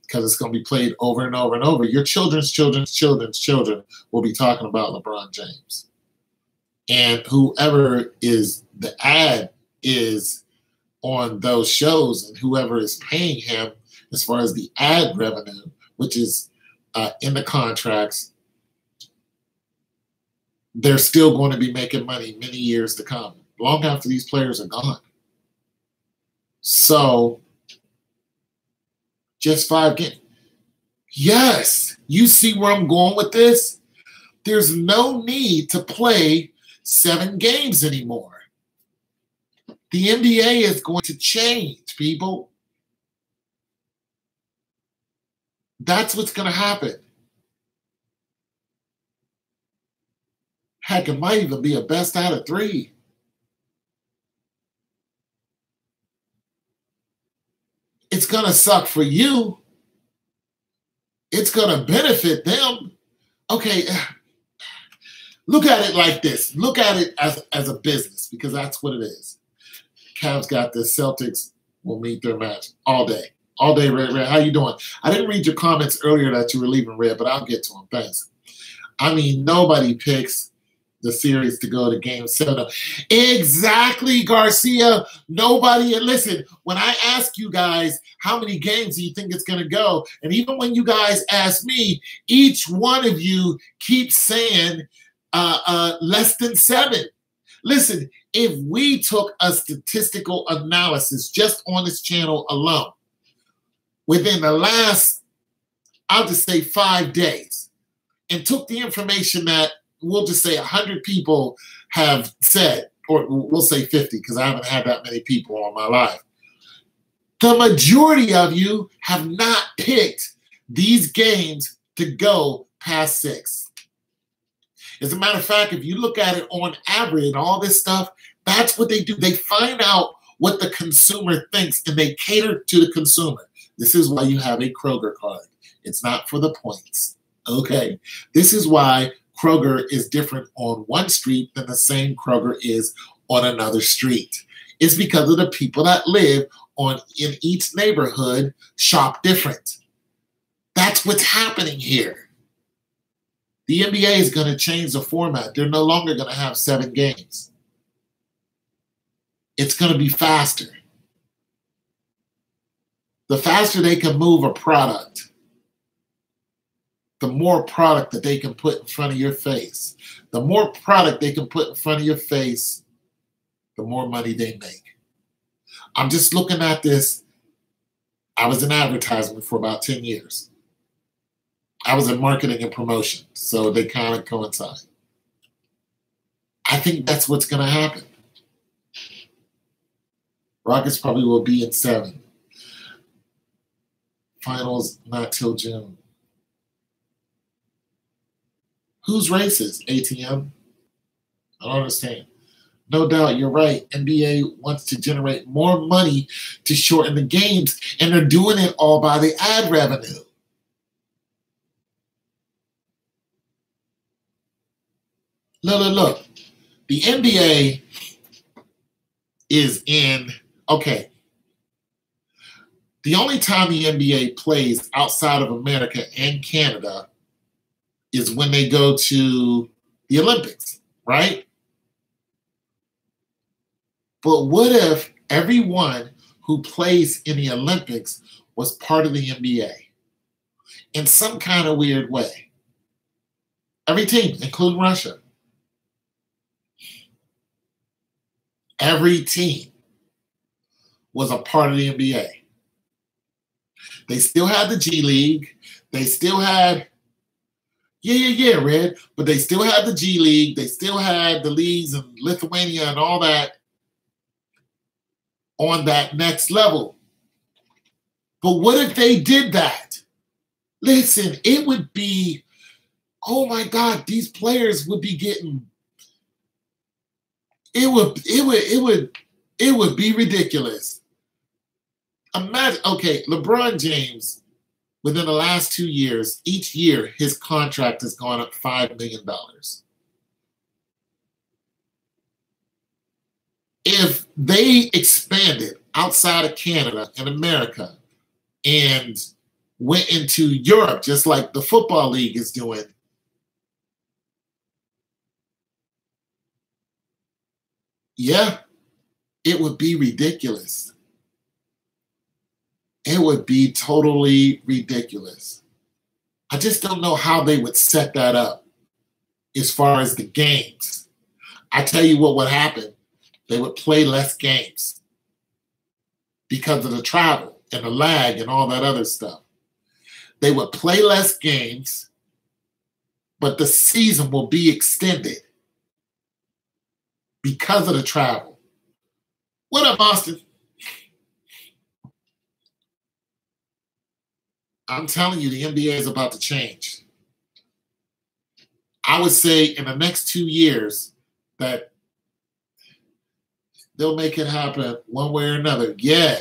because it's going to be played over and over and over. Your children's children will be talking about LeBron James. And whoever is the ad is on those shows and whoever is paying him as far as the ad revenue, which is in the contracts, they're still going to be making money many years to come, long after these players are gone. So, just 5 games. Yes, you see where I'm going with this? There's no need to play 7 games anymore. The NBA is going to change, people. That's what's going to happen. Heck, it might even be a best out of 3. It's going to suck for you. It's going to benefit them. Okay, look at it like this. Look at it as a business because that's what it is. Cavs got the Celtics will meet their match all day. All day, Red. How you doing? I didn't read your comments earlier that you were leaving, Red, but I'll get to them. Thanks. I mean, nobody picks the series to go to Game 7. Exactly, Garcia. Nobody. Listen, when I ask you guys how many games do you think it's going to go, and even when you guys ask me, each one of you keeps saying less than 7. Listen, if we took a statistical analysis just on this channel alone, within the last, I'll just say 5 days, and took the information that we'll just say 100 people have said, or we'll say 50 because I haven't had that many people on my live. The majority of you have not picked these games to go past 6. As a matter of fact, if you look at it on average and all this stuff, that's what they do. They find out what the consumer thinks and they cater to the consumer. This is why you have a Kroger card. It's not for the points. Okay. This is why Kroger is different on one street than the same Kroger is on another street. It's because of the people that live in each neighborhood shop different. That's what's happening here. The NBA is going to change the format. They're no longer going to have 7 games. It's going to be faster. The faster they can move a product, the more product that they can put in front of your face. The more product they can put in front of your face, the more money they make. I'm just looking at this. I was in advertising for about 10 years. I was in marketing and promotion, so they kind of coincide. I think that's what's going to happen. Rockets probably will be in 7. Finals not till June. Who's racist, ATM? I don't understand. No doubt, you're right. NBA wants to generate more money to shorten the games, and they're doing it all by the ad revenue. Look. The NBA is in, okay. The only time the NBA plays outside of America and Canada is when they go to the Olympics, right? But what if everyone who plays in the Olympics was part of the NBA in some kind of weird way? Every team, including Russia. Every team was a part of the NBA. They still had the G League. They still had, Red. But they still had the G League. They still had the leagues in Lithuania and all that on that next level. But what if they did that? Listen, it would be, oh my God, these players would be getting, it would be ridiculous. Imagine, okay, LeBron James, within the last 2 years, each year his contract has gone up $5 million. If they expanded outside of Canada and America and went into Europe, just like the Football League is doing, yeah, it would be ridiculous. It would be totally ridiculous. I just don't know how they would set that up as far as the games. I tell you what would happen. They would play less games because of the travel and the lag and all that other stuff. They would play less games, but the season will be extended because of the travel. What up, Austin? I'm telling you, the NBA is about to change. I would say in the next 2 years that they'll make it happen one way or another. Yeah,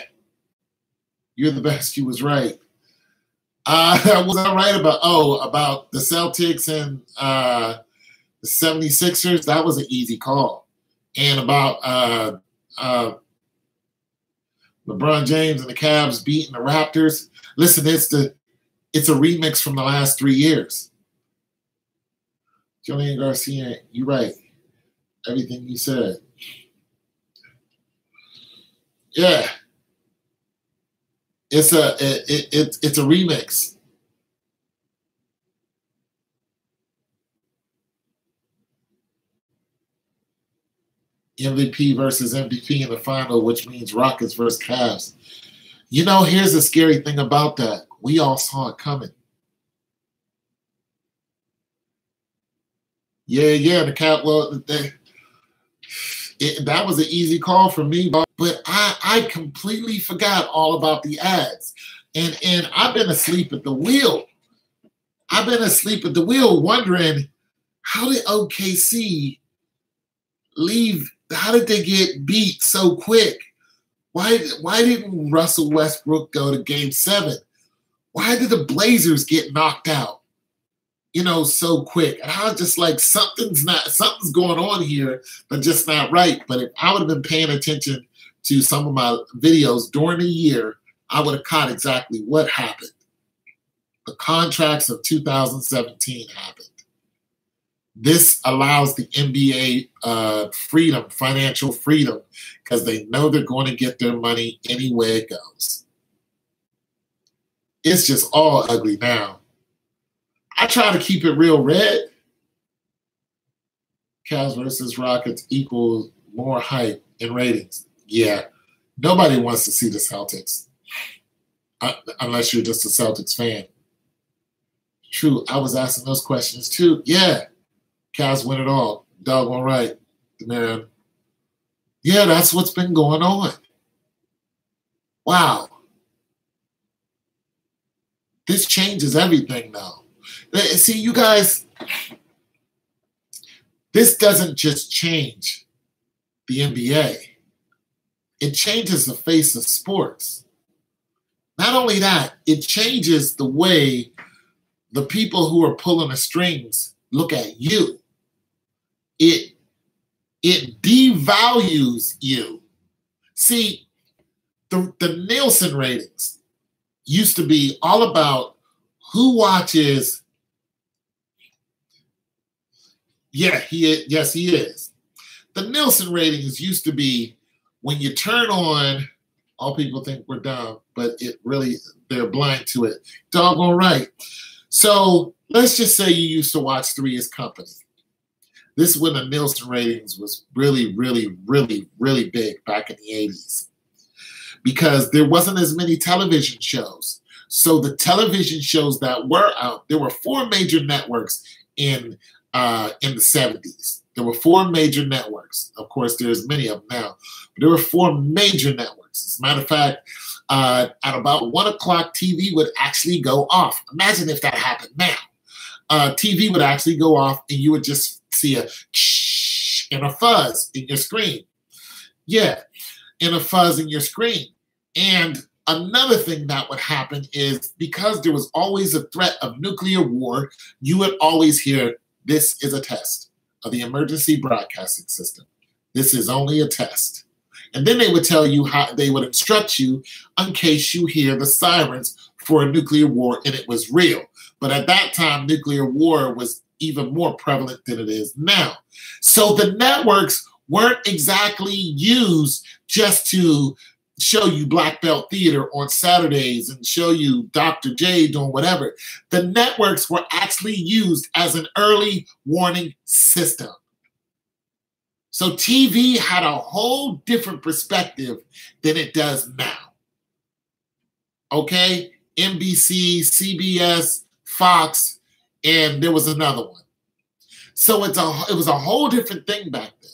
you're the best. You was right. Was I right about the Celtics and the 76ers? That was an easy call. And about LeBron James and the Cavs beating the Raptors. Listen, it's a remix from the last 3 years. Julian Garcia, you're right. Everything you said. Yeah. It's a remix. MVP versus MVP in the final, which means Rockets versus Cavs. You know, here's the scary thing about that. We all saw it coming. Yeah, the Cavs, well, that was an easy call for me, but I completely forgot all about the ads. And I've been asleep at the wheel. I've been asleep at the wheel wondering, how did OKC leave? How did they get beat so quick? Why didn't Russell Westbrook go to Game 7? Why did the Blazers get knocked out, so quick? And I was just like, something's going on here, but just not right. But if I would have been paying attention to some of my videos during the year, I would have caught exactly what happened. The contracts of 2017 happened. This allows the NBA freedom, financial freedom, because they know they're going to get their money any way it goes. It's just all ugly now. I try to keep it real red. Cavs versus Rockets equals more hype in ratings. Yeah, nobody wants to see the Celtics unless you're just a Celtics fan. True, I was asking those questions too. Yeah, Cavs win it all. Doggone right, man. Yeah, that's what's been going on. Wow. This changes everything now. See, you guys, this doesn't just change the NBA. It changes the face of sports. Not only that, it changes the way the people who are pulling the strings look at you. It devalues you. See, the Nielsen ratings used to be all about who watches. Yeah, yes, he is. The Nielsen ratings used to be when you turn on, all people think we're dumb, but it really, they're blind to it. Doggone right. So let's just say you used to watch Three's Company. This is when the Nielsen ratings was really, really, really, really big back in the 80s. Because there wasn't as many television shows. So the television shows that were out, there were 4 major networks in the 70s. There were 4 major networks. Of course, there's many of them now. But there were 4 major networks. As a matter of fact, at about 1 o'clock, TV would actually go off. Imagine if that happened now. TV would actually go off and you would just see a shh and a fuzz in your screen. Yeah, in a fuzz in your screen. And another thing that would happen is because there was always a threat of nuclear war, you would always hear, this is a test of the emergency broadcasting system. This is only a test. And then they would tell you how they would instruct you in case you hear the sirens for a nuclear war and it was real. But at that time, nuclear war was even more prevalent than it is now. So the networks weren't exactly used just to show you Black Belt Theater on Saturdays and show you Dr. J doing whatever. The networks were actually used as an early warning system. So TV had a whole different perspective than it does now. Okay? NBC, CBS, Fox, and there was another one. So it was a whole different thing back then.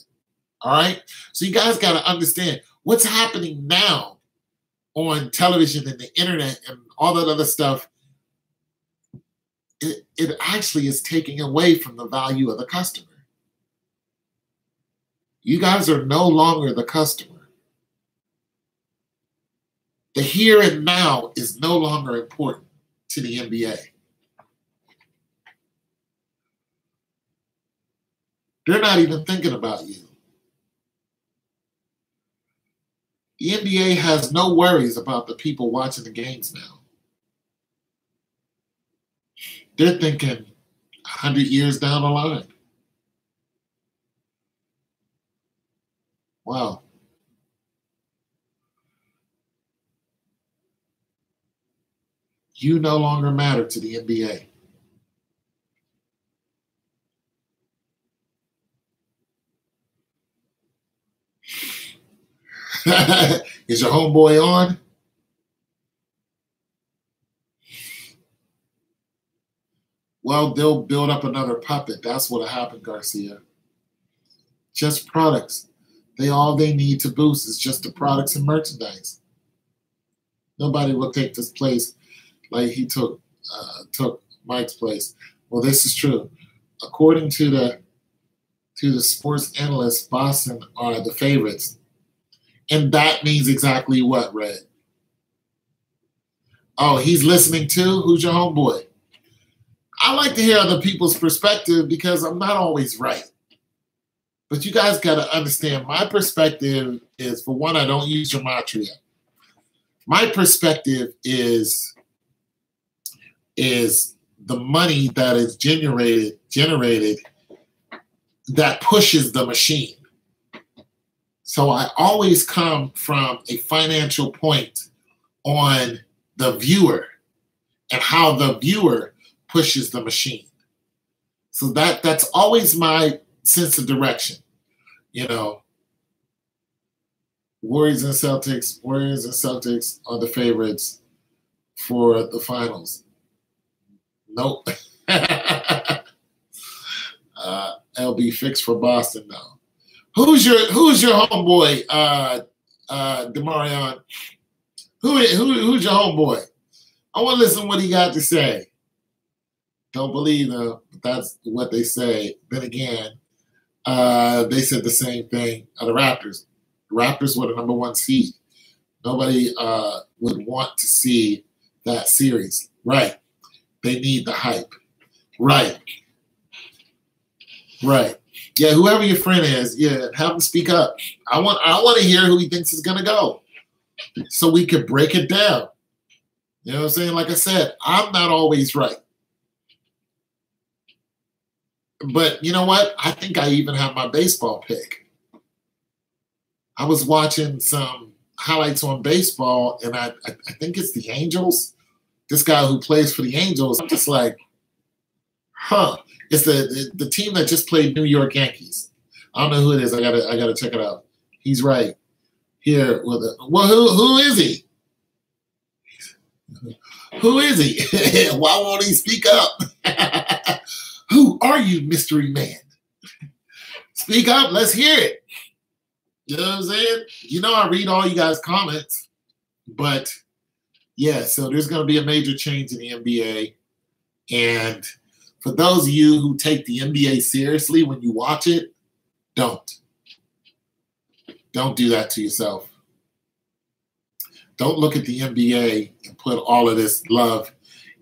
All right? So you guys got to understand what's happening now on television and the internet and all that other stuff. It actually is taking away from the value of the customer. You guys are no longer the customer. The here and now is no longer important to the NBA. They're not even thinking about you. The NBA has no worries about the people watching the games now. They're thinking 100 years down the line. Wow. You no longer matter to the NBA. Is your homeboy on? Well, they'll build up another puppet. That's what'll happen, Garcia. Just products. All they need to boost is just the products and merchandise. Nobody will take this place like he took Mike's place. Well, this is true. According to the sports analysts, Boston are the favorites. And that means exactly what, Red? Oh, he's listening too? Who's your homeboy? I like to hear other people's perspective because I'm not always right. But you guys got to understand, my perspective is, for one, I don't use gematria. My perspective is the money that is generated that pushes the machine. So I always come from a financial point on the viewer. and how the viewer pushes the machine. So that's always my sense of direction. You know, Warriors and Celtics are the favorites for the finals. Nope. LB fixed for Boston now. Who's your homeboy, Demarion? Who's your homeboy? I want to listen to what he got to say. Don't believe them, but that's what they say. Then again, they said the same thing of the Raptors. The Raptors were the #1 seed. Nobody would want to see that series. Right. They need the hype. Right. Right. Yeah, whoever your friend is, yeah, have him speak up. I want to hear who he thinks is gonna go, so we could break it down. You know what I'm saying? Like I said, I'm not always right. But you know what? I think I even have my baseball pick. I was watching some highlights on baseball, and I think it's the Angels. This guy who plays for the Angels, I'm just like, huh. It's the team that just played New York Yankees. I don't know who it is. I gotta check it out. He's right here. Well, who is he? Who is he? Why won't he speak up? Who are you, mystery man? Speak up. Let's hear it. You know what I'm saying? You know I read all you guys' comments, but yeah. So there's going to be a major change in the NBA, and for those of you who take the NBA seriously when you watch it, don't. Don't do that to yourself. Don't look at the NBA and put all of this love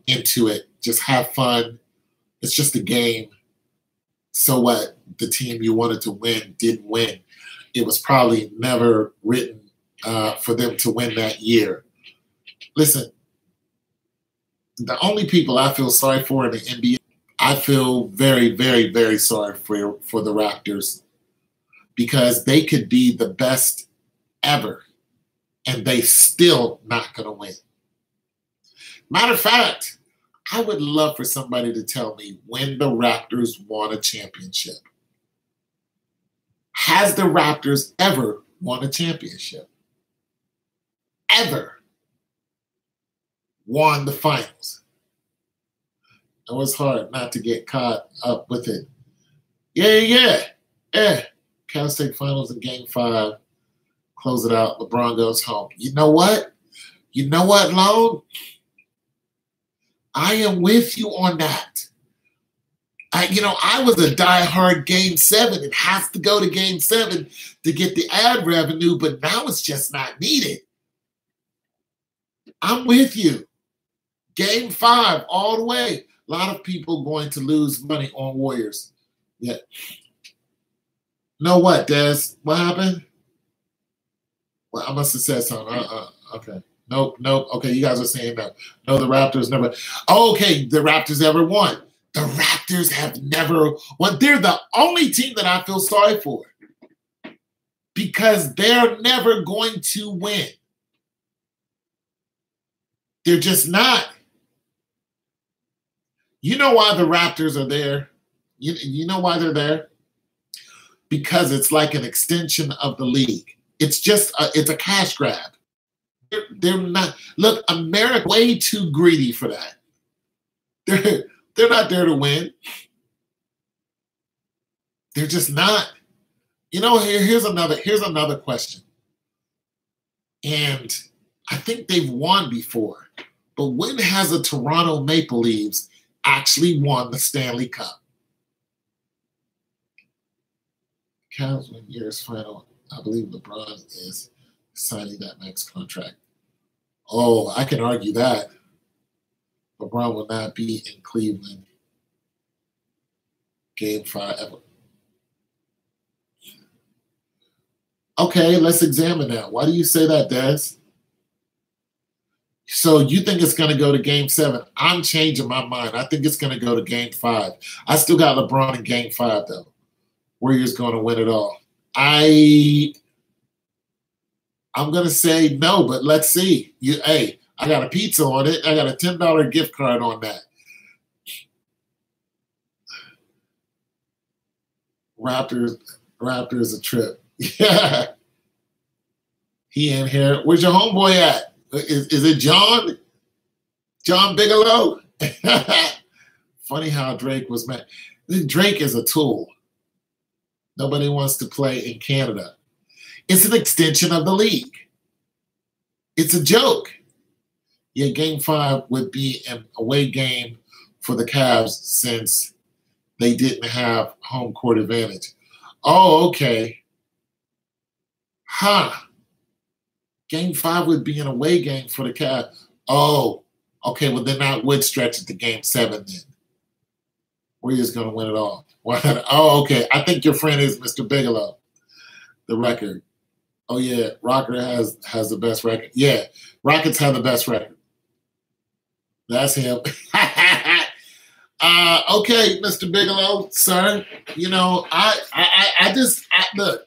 into it. Just have fun. It's just a game. So what? The team you wanted to win didn't win. It was probably never written for them to win that year. Listen, the only people I feel sorry for in the NBA, I feel very, very, very sorry for the Raptors, because they could be the best ever and they still not going to win. Matter of fact, I would love for somebody to tell me when the Raptors won a championship. Has the Raptors ever won a championship? Ever won the finals? It was hard not to get caught up with it. Yeah. Cal State Finals in Game 5. Close it out. LeBron goes home. You know what? Lone? I am with you on that. I was a diehard Game 7. It has to go to Game 7 to get the ad revenue, but now it's just not needed. I'm with you. Game 5 all the way. A lot of people going to lose money on Warriors. Yeah. Know what, Des? What happened? Well, I must have said something. Okay. Nope. Okay, you guys are saying no. No, the Raptors never. Oh, okay, the Raptors ever won. The Raptors have never won. They're the only team that I feel sorry for, because they're never going to win. They're just not. You know why the Raptors are there? You know why they're there? Because it's like an extension of the league. It's just it's a cash grab. They're not. Look, America way too greedy for that. They're not there to win. They're just not. Here's another question. And I think they've won before, but when has the Toronto Maple Leafs actually won the Stanley Cup? Cavs win year's final. I believe LeBron is signing that next contract. Oh, I can argue that. LeBron will not be in Cleveland Game 5 ever. Okay, let's examine that. Why do you say that, Des? So you think it's going to go to Game 7. I'm changing my mind. I think it's going to go to Game 5. I still got LeBron in Game 5, though. Warriors going to win it all. I'm going to say no, but let's see. I got a pizza on it. I got a $10 gift card on that. Raptors a trip. Yeah. He in here. Where's your homeboy at? Is it John? John Bigelow? Funny how Drake was mad. Drake is a tool. Nobody wants to play in Canada. It's an extension of the league. It's a joke. Yeah, Game 5 would be an away game for the Cavs since they didn't have home court advantage. Oh, okay. Huh. Game 5 would be an away game for the Cavs. Oh, okay. Well, then that would stretch it to Game 7 then. Warriors going to win it all. Oh, okay. I think your friend is Mr. Bigelow. The record. Oh, yeah. Rocker has the best record. Yeah. Rockets have the best record. That's him. Okay, Mr. Bigelow, sir. You know, I look.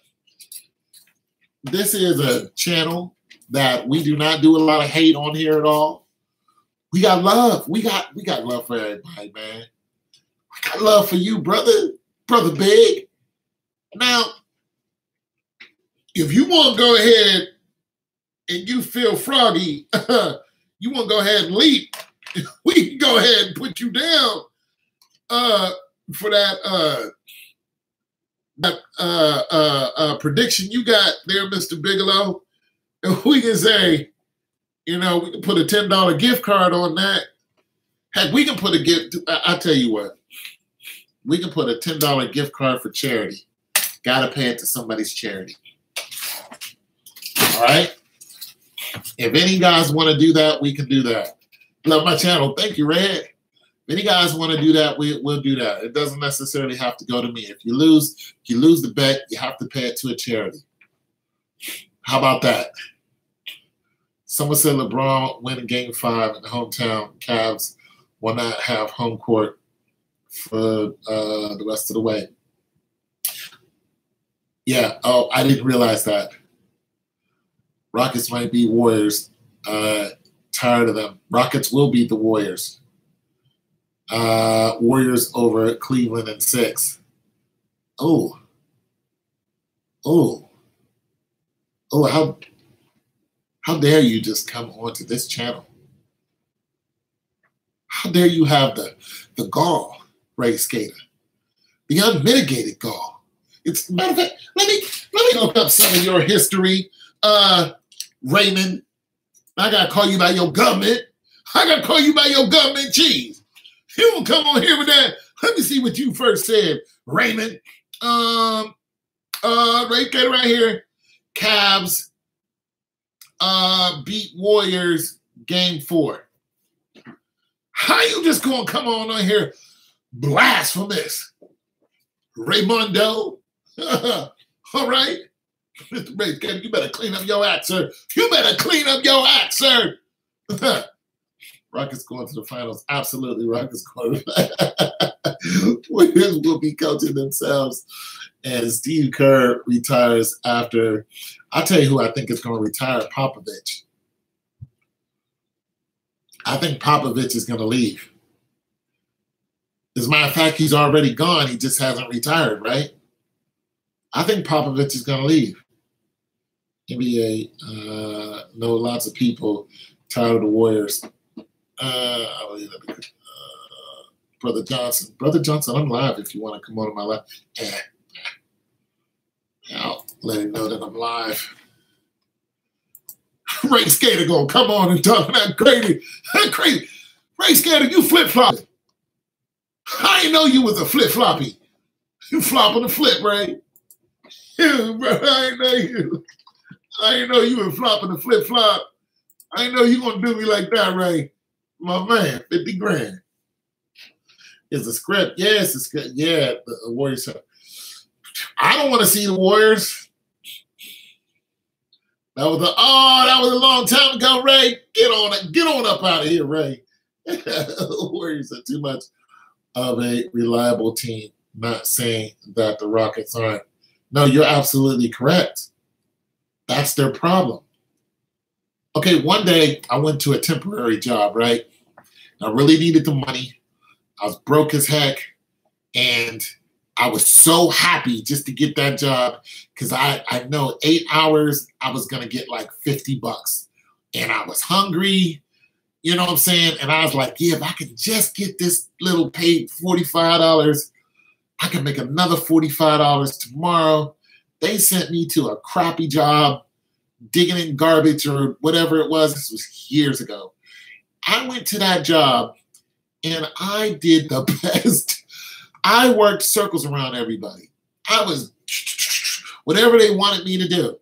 This is a channel that we do not do a lot of hate on here at all. We got love. We got love for everybody, man. I got love for you, brother Big. Now, if you want to go ahead and you feel froggy, you want to go ahead and leap, we can go ahead and put you down for that prediction you got there, Mr. Bigelow. And we can say, you know, we can put a $10 gift card on that. Heck, we can put a gift. I'll tell you what. We can put a $10 gift card for charity. Got to pay it to somebody's charity. All right? If any guys want to do that, we can do that. Love my channel. Thank you, Red. If any guys want to do that, we'll do that. It doesn't necessarily have to go to me. If you lose the bet, you have to pay it to a charity. How about that? Someone said LeBron win Game 5 in the hometown. Cavs will not have home court for the rest of the way. Yeah. Oh, I didn't realize that. Rockets might beat Warriors. Tired of them. Rockets will beat the Warriors. Warriors over Cleveland in 6. Oh. How dare you just come onto this channel? How dare you have the gall, Ray Skater? The unmitigated gall. It's matter of fact, let me look up some of your history, Raymond. I gotta call you by your government. I gotta call you by your government cheese. You don't come on here with that. Let me see what you first said, Raymond. Right right here. Cavs beat Warriors Game 4. How you just gonna come on here blasphemous, Raymondo? All right, Mr. Ray, you better clean up your act, sir. You better clean up your act, sir. Rockets going to the finals. Absolutely, Rockets going to the Warriors will be coaching themselves. And Steve Kerr retires after. I'll tell you who I think is going to retire, Popovich. I think Popovich is going to leave. As a matter of fact, he's already gone. He just hasn't retired, right? I think Popovich is going to leave. NBA, know lots of people tired of the Warriors. Brother Johnson. Brother Johnson, I'm live if you want to come on to my live. I'll let him know that I'm live. Ray Skater gonna come on and talk that crazy. Crazy. Ray Skater, you flip-flopping. I didn't know you was a flip-floppy. You flopping the flip, Ray. Bro, I didn't know you were flopping the flip-flop. I didn't know you gonna do me like that, Ray. My man, 50 grand. It's a script. Yeah, it's a script. Yeah, the Warriors. I don't want to see the Warriors. That was a long time ago, Ray. Get on up out of here, Ray. The Warriors are too much of a reliable team. Not saying that the Rockets aren't. No, you're absolutely correct. That's their problem. Okay, one day I went to a temporary job, right? I really needed the money. I was broke as heck. And I was so happy just to get that job because I know 8 hours, I was going to get like $50. And I was hungry, you know what I'm saying? And I was like, yeah, if I could just get this little paid $45, I can make another $45 tomorrow. They sent me to a crappy job, digging in garbage or whatever it was. This was years ago. I went to that job and I did the best. I worked circles around everybody. I was whatever they wanted me to do.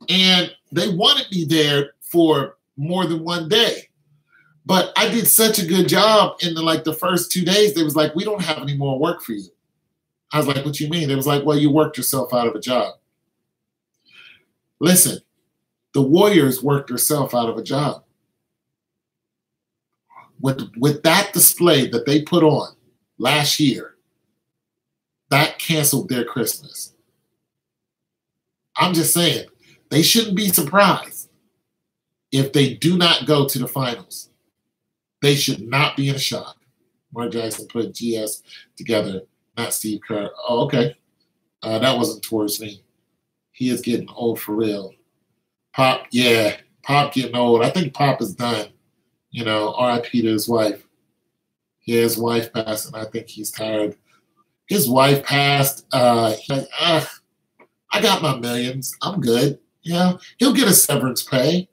And they wanted me there for more than one day. But I did such a good job in the first 2 days, they was like, we don't have any more work for you. I was like, what you mean? They was like, well, you worked yourself out of a job. Listen, the Warriors worked themselves out of a job. With that display that they put on last year, that canceled their Christmas. I'm just saying, they shouldn't be surprised if they do not go to the finals. They should not be in shock. Mark Jackson put GS together, not Steve Kerr. Oh, okay. That wasn't towards me. He is getting old for real. Pop, yeah. Pop getting old. I think Pop is done. You know, RIP to his wife. Yeah, his wife passed, and I think he's tired. His wife passed. He's like, I got my millions. I'm good. You know, he'll get a severance pay.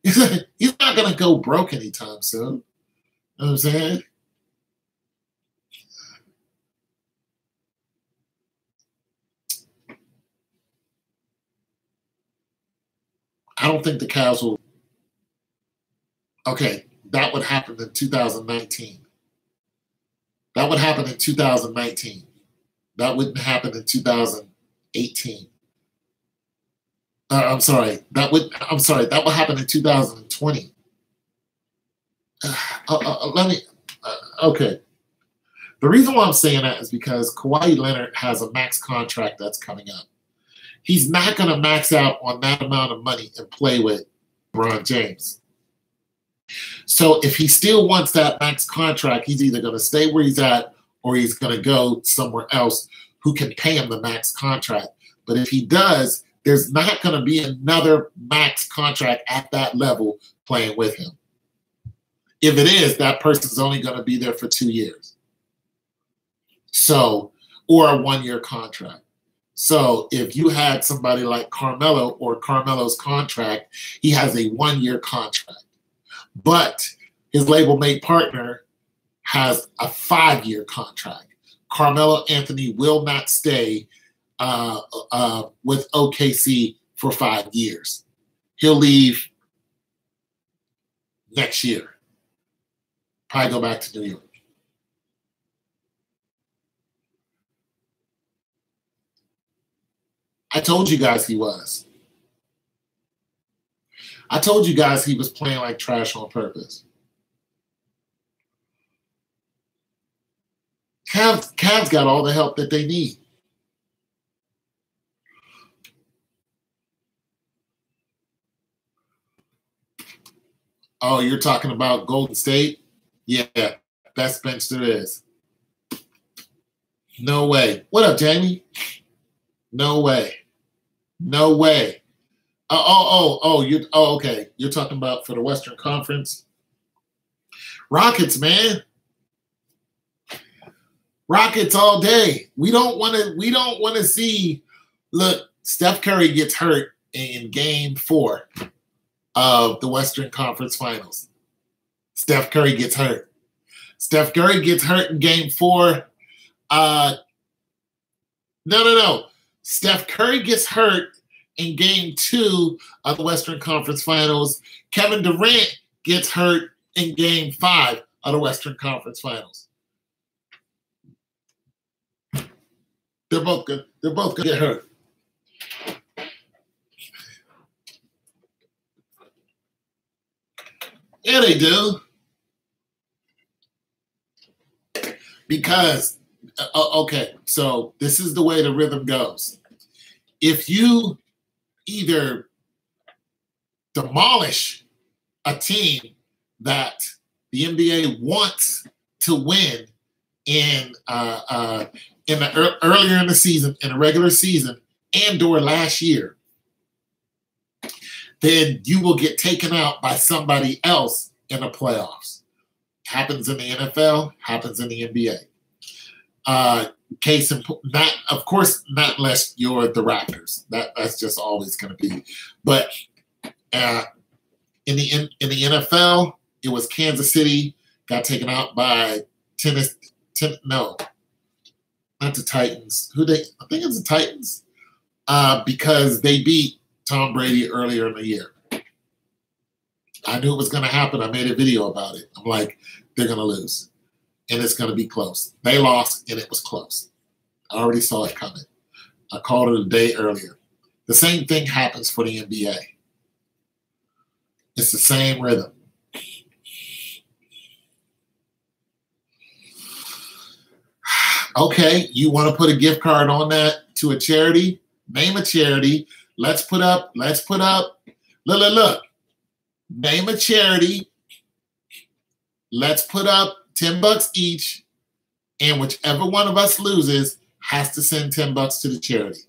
He's not going to go broke anytime soon. You know what I'm saying? I don't think the Cavs will. Okay, that would happen in 2019. That would happen in 2019. That wouldn't happen in 2018. I'm sorry. That would happen in 2020. Okay. The reason why I'm saying that is because Kawhi Leonard has a max contract that's coming up. He's not going to max out on that amount of money and play with LeBron James. So if he still wants that max contract, he's either going to stay where he's at or he's going to go somewhere else who can pay him the max contract. But if he does, there's not going to be another max contract at that level playing with him. If it is, that person's only going to be there for 2 years. So, or a 1-year contract. So if you had somebody like Carmelo or Carmelo's contract, he has a 1-year contract. But his label mate partner has a 5-year contract. Carmelo Anthony will not stay with OKC for 5 years. He'll leave next year. Probably go back to New York. I told you guys he was. I told you guys he was playing like trash on purpose. Cavs got all the help that they need. Oh, you're talking about Golden State? Yeah, best bench there is. No way. What up, Jamie? No way. No way. Okay. You're talking about for the Western Conference? Rockets, man. Rockets all day. We don't want to see. Look, Steph Curry gets hurt in Game 4 of the Western Conference Finals. Steph Curry gets hurt. Steph Curry gets hurt in Game 4. No. Steph Curry gets hurt in Game 2 of the Western Conference Finals. Kevin Durant gets hurt in Game 5 of the Western Conference Finals. They're both good. They're both going to get hurt. Yeah, they do. Because, okay, so this is the way the rhythm goes. If you either demolish a team that the NBA wants to win in earlier in the season, in the regular season, and/or last year, then you will get taken out by somebody else in the playoffs. Happens in the NFL, happens in the NBA. Case in point, not, of course, not unless you're the Raptors. That's just always going to be. But in the NFL, it was Kansas City got taken out by no, not the Titans. I think it's the Titans, because they beat Tom Brady earlier in the year. I knew it was going to happen. I made a video about it. I'm like, they're going to lose, and it's going to be close. They lost, and it was close. I already saw it coming. I called it a day earlier. The same thing happens for the NBA. It's the same rhythm. Okay, you want to put a gift card on that to a charity? Name a charity. Let's put up. Look. Name a charity. Let's put up $10 each, and whichever one of us loses has to send $10 to the charity.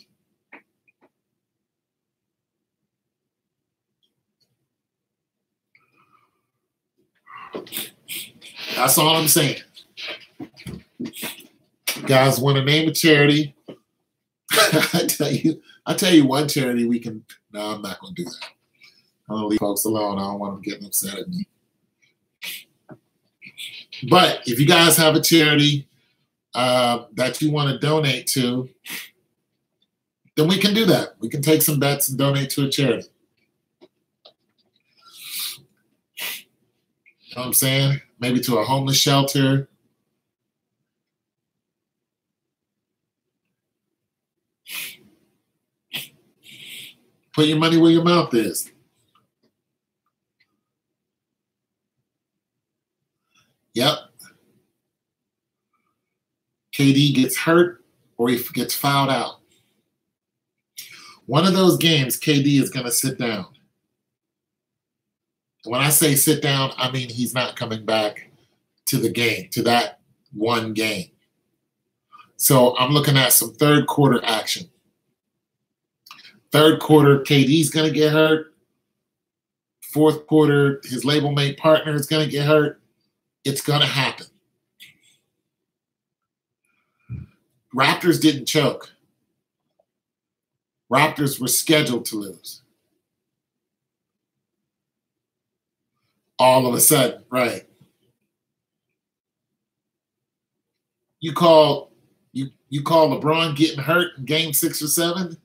That's all I'm saying. You guys want to name a charity? I tell you one charity we can. No, I'm not going to do that. I'm going to leave folks alone. I don't want them getting upset at me. But if you guys have a charity that you want to donate to, then we can do that. We can take some bets and donate to a charity. You know what I'm saying? Maybe to a homeless shelter. Put your money where your mouth is. Yep. KD gets hurt or he gets fouled out. One of those games, KD is going to sit down. When I say sit down, I mean he's not coming back to the game, to that one game. So I'm looking at some third quarter action. Third quarter, KD's going to get hurt. Fourth quarter, his label mate partner is going to get hurt. It's going to happen. Raptors didn't choke. Raptors were scheduled to lose. All of a sudden, right. You call LeBron getting hurt in game 6 or 7?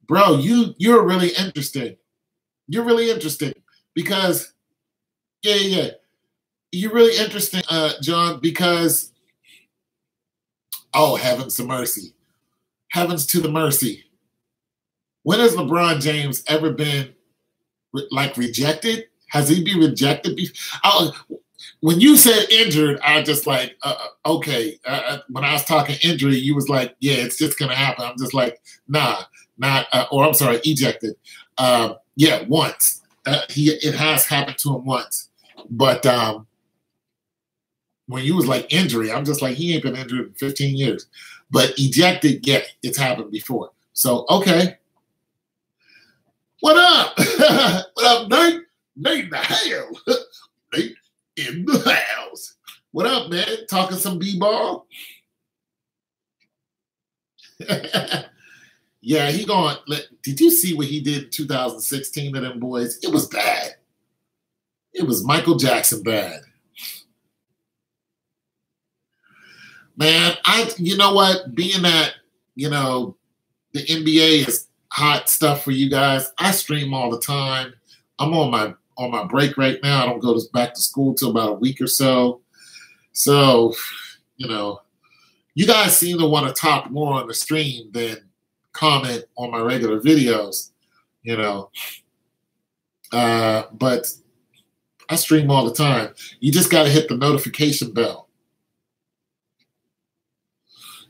Bro, you're really interesting. You're really interesting because, yeah. You're really interesting, John, because, oh, heavens to mercy. Heavens to the mercy. When has LeBron James ever been, rejected? Has he been rejected? When you said injured, I just like, okay. When I was talking injury, you was like, yeah, it's just going to happen. I'm just like, nah, not, or I'm sorry, ejected. Yeah, once. It has happened to him once. But when you was like injury, I'm just like, he ain't been injured in 15 years. But ejected, yeah, it's happened before. So, okay. What up? What up, Nate? Nate in the house. Nate in the house. What up, man? Talking some b-ball? Yeah, he going. Did you see what he did in 2016 to them boys? It was bad. It was Michael Jackson bad. Man, you know what? Being that, the NBA is hot stuff for you guys, I stream all the time. I'm on my break right now. I don't go back to school till about a week or so. So, you guys seem to want to talk more on the stream than comment on my regular videos, but I stream all the time. You just got to hit the notification bell.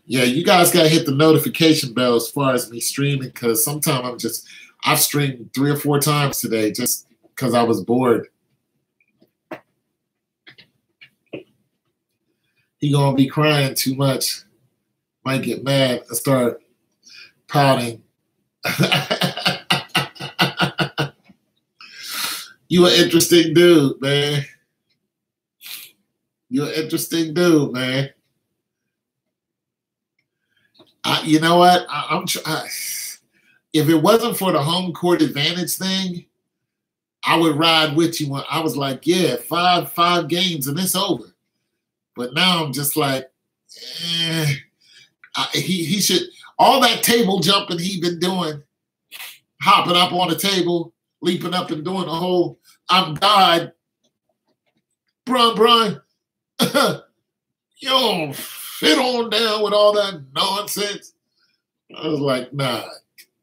Yeah, you guys got to hit the notification bell as far as me streaming, because sometimes I've streamed 3 or 4 times today just because I was bored. He gonna be crying too much. Might get mad and start pouting. You an interesting dude, man. You're an interesting dude, man. You know what? If it wasn't for the home court advantage thing, I would ride with you. When I was like, yeah, five games and it's over. But now I'm just like, he should, all that table jumping he been doing, hopping up on the table, leaping up and doing the whole I'm God. Bron, you don't fit on down with all that nonsense. I was like, nah.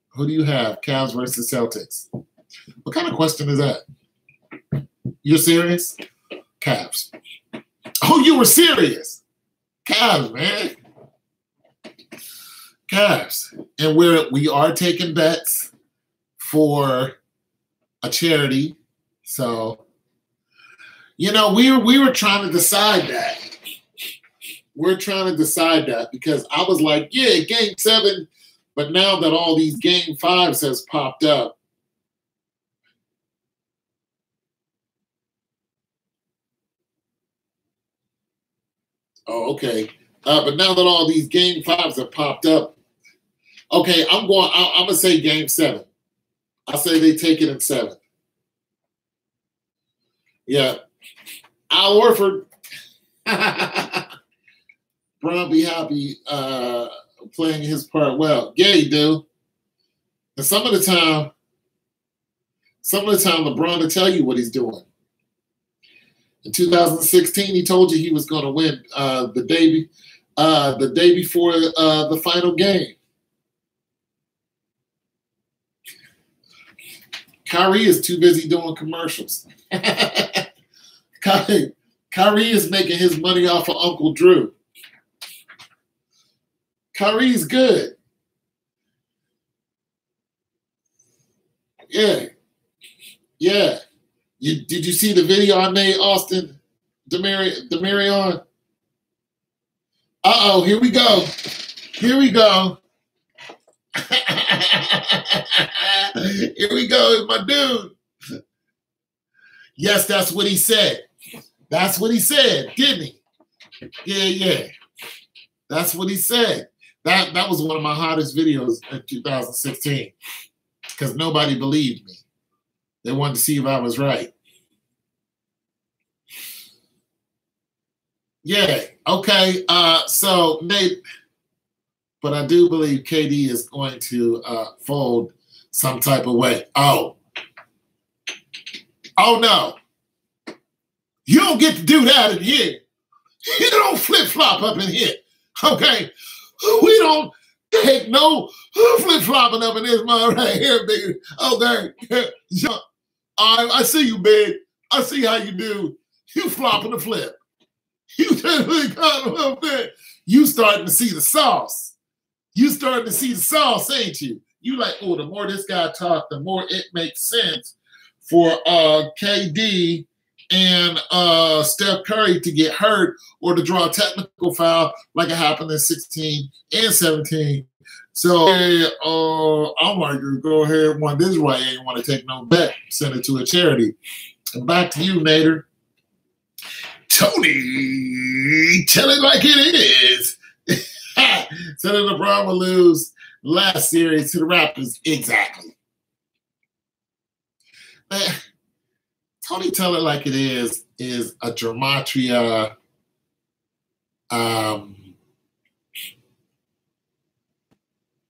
Who do you have? Cavs versus Celtics. What kind of question is that? You're serious? Cavs. Oh, you were serious. Cavs, man. Cavs. And we are taking bets for a charity. So, you know, we were trying to decide that. We're trying to decide that because I was like, yeah, game 7. But now that all these game 5s has popped up, oh, okay. But now that all these game 5s have popped up, okay, I'm gonna say game 7. I say they take it in 7. Yeah. Al Horford. Bron be happy playing his part well. Yeah, he do. And some of the time, LeBron will tell you what he's doing. In 2016, he told you he was going to win the day before the final game. Kyrie is too busy doing commercials. Kyrie is making his money off of Uncle Drew. Kyrie's good. Yeah. Yeah. Did you see the video I made, Austin Demarion? Uh-oh, here we go. Here we go. Here we go, my dude. Yes, that's what he said. That's what he said, didn't he? Yeah. That's what he said. That was one of my hottest videos in 2016 because nobody believed me. They wanted to see if I was right. Yeah, okay. So, Nate, but I do believe KD is going to fold some type of way. Oh, no. You don't get to do that in here. You don't flip-flop up in here, okay? We don't take no flip-flopping up in this mug right here, baby. Okay. I see you, big. I see how you do. You flopping the flip. You definitely got a little bit. You starting to see the sauce. You starting to see the sauce, ain't you? You like, oh, the more this guy talks, the more it makes sense for KD and Steph Curry to get hurt or to draw a technical foul like it happened in 16 and 17. So I'm like, go ahead, one this way, ain't want to take no bet, send it to a charity. And back to you, Nader. Tony, tell it like it is. So that LeBron will lose last series to the Raptors. Exactly. Tony, tell it like it is a gematria.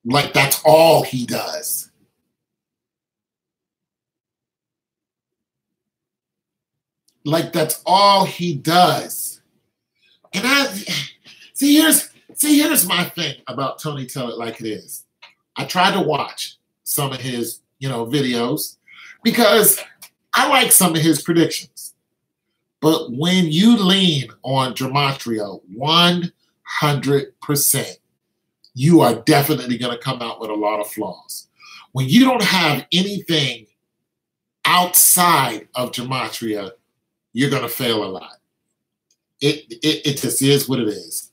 Like that's all he does. Like that's all he does. And here's my thing about Tony Tell It Like It Is. I tried to watch some of his, videos because I like some of his predictions. But when you lean on gematria 100%, you are definitely going to come out with a lot of flaws. When you don't have anything outside of gematria, you're going to fail a lot. It just is what it is.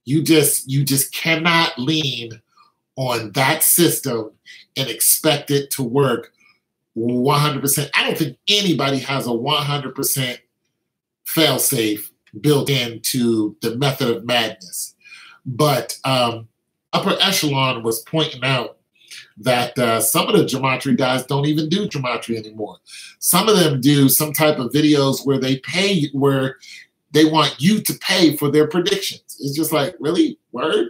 You just cannot lean on that system and expect it to work 100%. I don't think anybody has a 100% fail-safe built into the method of madness. But Upper Echelon was pointing out that some of the gematria guys don't even do gematria anymore. Some of them do some type of videos where they pay, where they want you to pay for their predictions. It's just like, really? Word?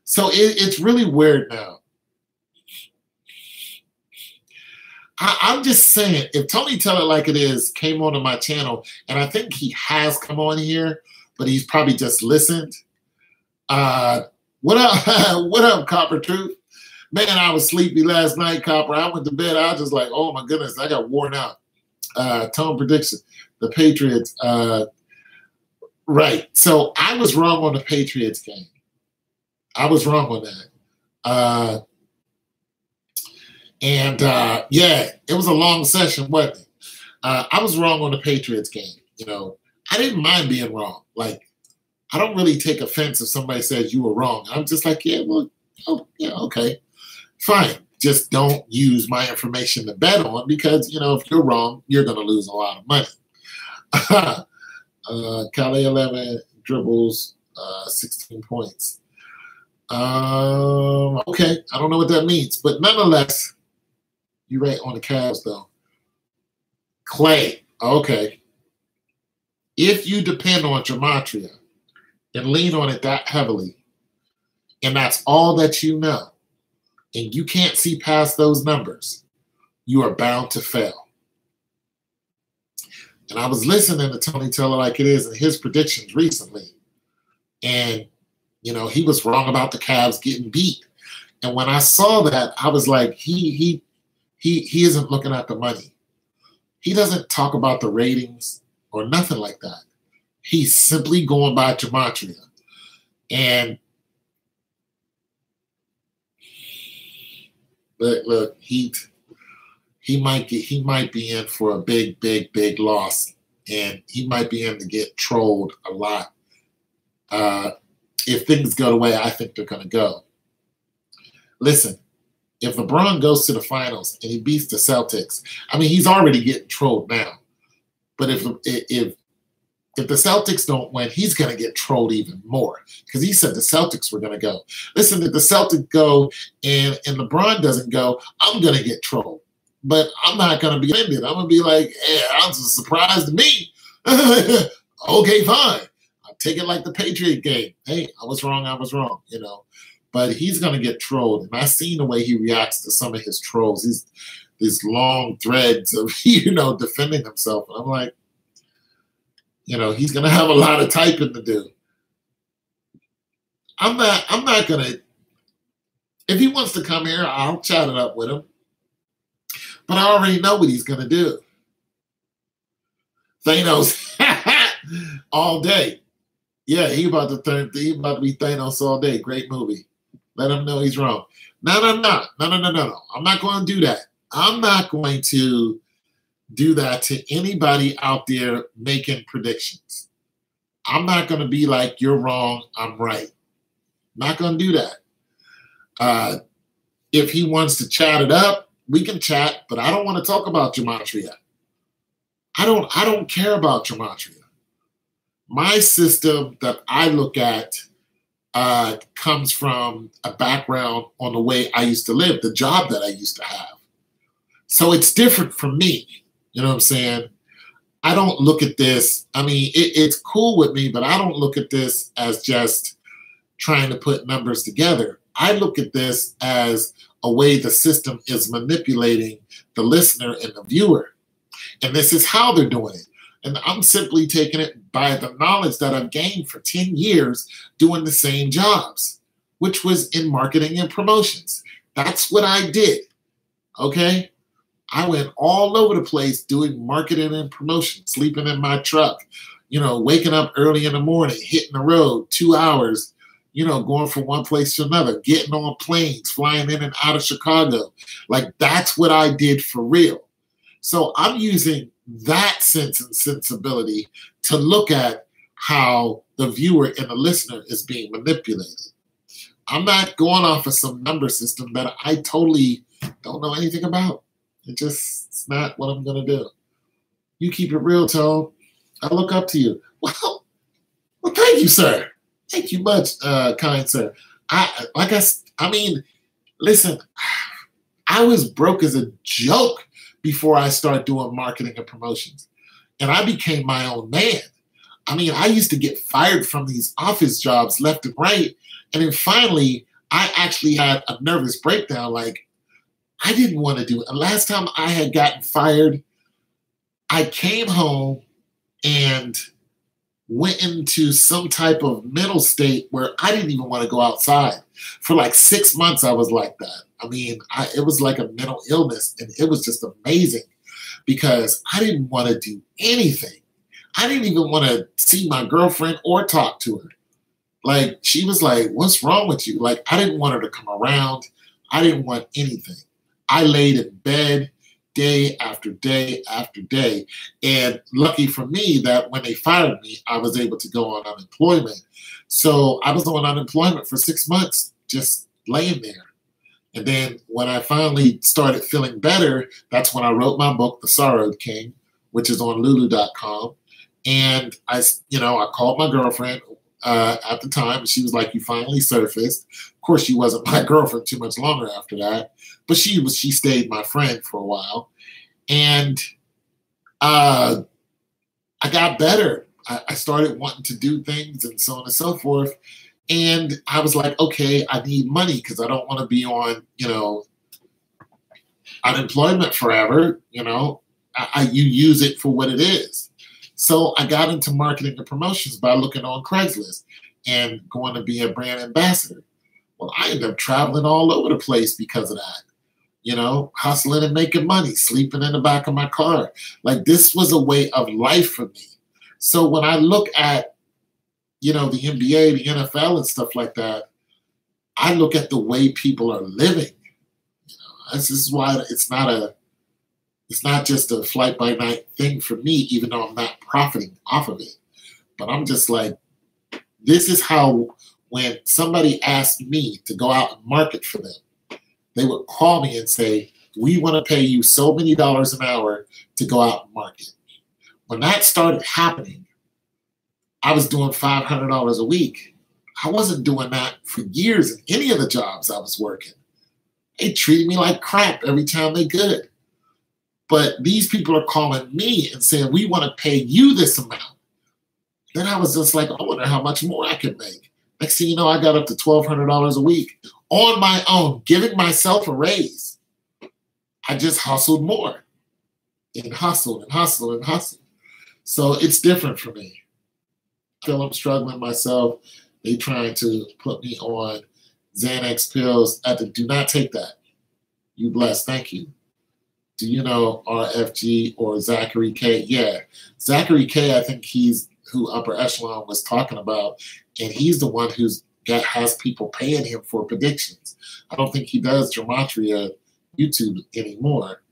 So it's really weird now. I'm just saying, if Tony Tell It Like It Is came onto my channel, and I think he has come on here, but he's probably just listened. What up, what up, Copper Truth? Man, I was sleepy last night, Copper. I went to bed. I was just like, oh my goodness, I got worn out. Tone prediction, the Patriots. Right. So I was wrong on the Patriots game. I was wrong on that. Yeah, it was a long session, wasn't it? I was wrong on the Patriots game. You know, I didn't mind being wrong. Like, I don't really take offense if somebody says you were wrong. I'm just like, yeah, well, oh, yeah, okay, fine. Just don't use my information to bet on, because, you know, if you're wrong, you're going to lose a lot of money. Calais 11 dribbles, 16 points. Okay, I don't know what that means, but nonetheless, you're right on the Cavs, though. Clay, okay. If you depend on gematria and lean on it that heavily, and that's all that you know, and you can't see past those numbers, you are bound to fail. And I was listening to Tony Tell It Like It Is and his predictions recently, and you know, he was wrong about the Cavs getting beat. And when I saw that, I was like, he isn't looking at the money. He doesn't talk about the ratings or nothing like that. He's simply going by gematria. And look, he might be in for a big loss, and he might be in to get trolled a lot. If things go the way I think they're going to go. Listen, if LeBron goes to the finals and he beats the Celtics, I mean, he's already getting trolled now. But if the Celtics don't win, he's going to get trolled even more, because he said the Celtics were going to go. Listen, if the Celtics go and LeBron doesn't go, I'm going to get trolled. But I'm not going to be offended. I'm going to be like, hey, that's a surprise to me. Okay, fine. Take it like the Patriot game. Hey, I was wrong, you know. But he's going to get trolled. And I've seen the way he reacts to some of his trolls. These long threads of, you know, defending himself. And I'm like, you know, he's going to have a lot of typing to do. I'm not going to, if he wants to come here, I'll chat it up with him. But I already know what he's going to do. Thanos all day. Yeah, he about to be Thanos all day. Great movie. Let him know he's wrong. No. I'm not going to do that. I'm not going to do that to anybody out there making predictions. I'm not going to be like, you're wrong, I'm right. I'm not going to do that. If he wants to chat it up, we can chat, but I don't want to talk about gematria. I don't care about gematria. My system that I look at comes from a background on the way I used to live, the job that I used to have. So it's different from me. You know what I'm saying? I don't look at this. I mean, it's cool with me, but I don't look at this as just trying to put numbers together. I look at this as a way the system is manipulating the listener and the viewer. And this is how they're doing it. And I'm simply taking it by the knowledge that I've gained for 10 years doing the same jobs, which was in marketing and promotions. That's what I did, okay? I went all over the place doing marketing and promotion, sleeping in my truck, you know, waking up early in the morning, hitting the road 2 hours, you know, going from one place to another, getting on planes, flying in and out of Chicago. Like, that's what I did for real. So I'm using that sense and sensibility to look at how the viewer and the listener is being manipulated. I'm not going off of some number system that I totally don't know anything about. It's not what I'm going to do. You keep it real, Tone. I look up to you. Well, thank you, sir. Thank you much, kind sir. I mean, listen, I was broke as a joke before I started doing marketing and promotions. And I became my own man. I mean, I used to get fired from these office jobs left and right. And then finally, I actually had a nervous breakdown. Like, I didn't want to do it. And last time I had gotten fired, I came home and went into some type of mental state where I didn't even want to go outside. For like 6 months, I was like that. I mean, it was like a mental illness, and it was just amazing because I didn't want to do anything. I didn't even want to see my girlfriend or talk to her. Like, she was like, what's wrong with you? Like, I didn't want her to come around. I didn't want anything. I laid in bed day after day after day. And lucky for me that when they fired me, I was able to go on unemployment. So I was on unemployment for 6 months, just laying there. And then when I finally started feeling better, that's when I wrote my book, The Sorrowed King, which is on lulu.com. And I called my girlfriend at the time, and she was like, you finally surfaced. Of course, she wasn't my girlfriend too much longer after that, but she stayed my friend for a while. And I got better. I started wanting to do things and so on and so forth. And I was like, okay, I need money because I don't want to be on, unemployment forever. You use it for what it is. So I got into marketing and promotions by looking on Craigslist and going to be a brand ambassador. Well, I ended up traveling all over the place because of that. Hustling and making money, sleeping in the back of my car. Like, this was a way of life for me. So when I look at, the NBA, the NFL and stuff like that, I look at the way people are living. This is why it's not just a flight by night thing for me, even though I'm not profiting off of it. But I'm just like, this is how, when somebody asked me to go out and market for them, they would call me and say, we want to pay you so many dollars an hour to go out and market. When that started happening, I was doing $500 a week. I wasn't doing that for years in any of the jobs I was working. They treated me like crap every time they could. But these people are calling me and saying, we want to pay you this amount. Then I was just like, I wonder how much more I could make. Next thing you know, I got up to $1,200 a week on my own, giving myself a raise. I just hustled more and hustled and hustled and hustled. So it's different for me. I feel I'm struggling myself. They trying to put me on Xanax pills. Do not take that. You blessed. Thank you. Do you know RFG or Zachary K? Yeah. Zachary K, I think he's who Upper Echelon was talking about. And he's the one has people paying him for predictions. I don't think he does Gematria YouTube anymore.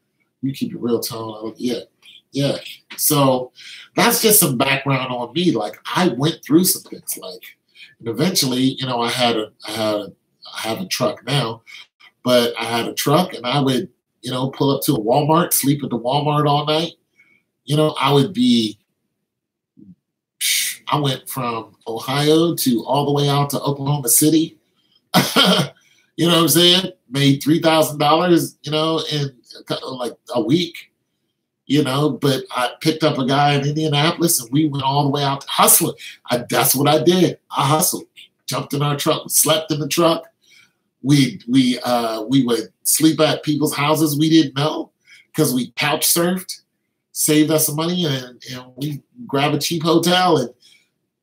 You keep it real, Tone. Yeah. So that's just some background on me. Like, I went through some things. And eventually, I have a truck now, but I had a truck, and I would, pull up to a Walmart, sleep at the Walmart all night. I went from Ohio to all the way out to Oklahoma City. You know what I'm saying? Made $3,000, in like a week. But I picked up a guy in Indianapolis, and we went all the way out to hustling. That's what I did. I hustled, jumped in our truck, slept in the truck. We would sleep at people's houses we didn't know because we couch surfed, saved us some money, and we grab a cheap hotel and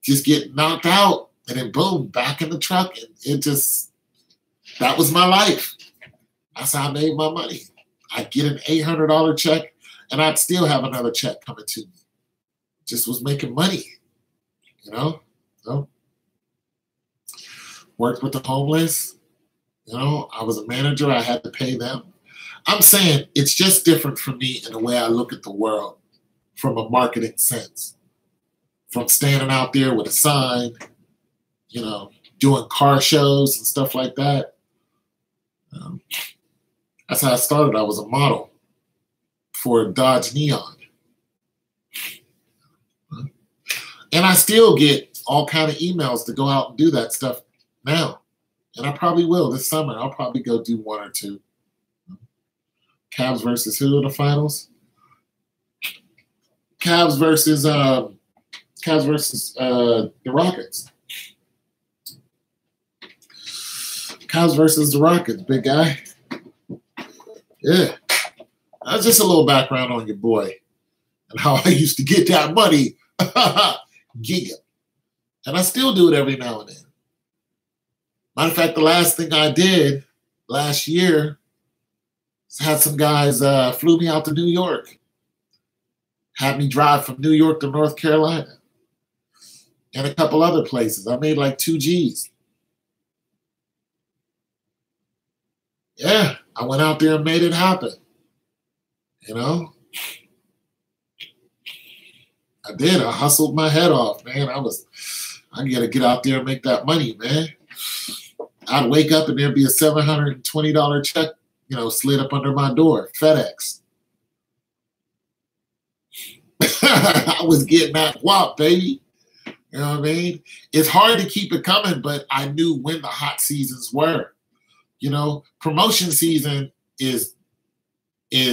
just get knocked out, and then boom, back in the truck, and that was my life. That's how I made my money. I'd get an $800 check, and I'd still have another check coming to me. Just was making money, So worked with the homeless. I was a manager. I had to pay them. I'm saying it's just different for me in the way I look at the world from a marketing sense. From standing out there with a sign, you know, doing car shows and stuff like that. That's how I started. I was a model for Dodge Neon. And I still get all kind of emails to go out and do that stuff now. And I probably will this summer. I'll probably go do one or two. Cavs versus who in the finals? Cavs versus the Rockets. Cavs versus the Rockets, big guy. Yeah. That's just a little background on your boy and how I used to get that money. Giga. And I still do it every now and then. Matter of fact, the last thing I did last year had some guys flew me out to New York. Had me drive from New York to North Carolina. And a couple other places. I made like 2 G's. Yeah, I went out there and made it happen. You know? I did. I hustled my head off, man. I gotta get out there and make that money, man. I'd wake up and there'd be a $720 check, you know, slid up under my door, FedEx. I was getting that whop, baby. You know what I mean? It's hard to keep it coming, but I knew when the hot seasons were. You know, promotion season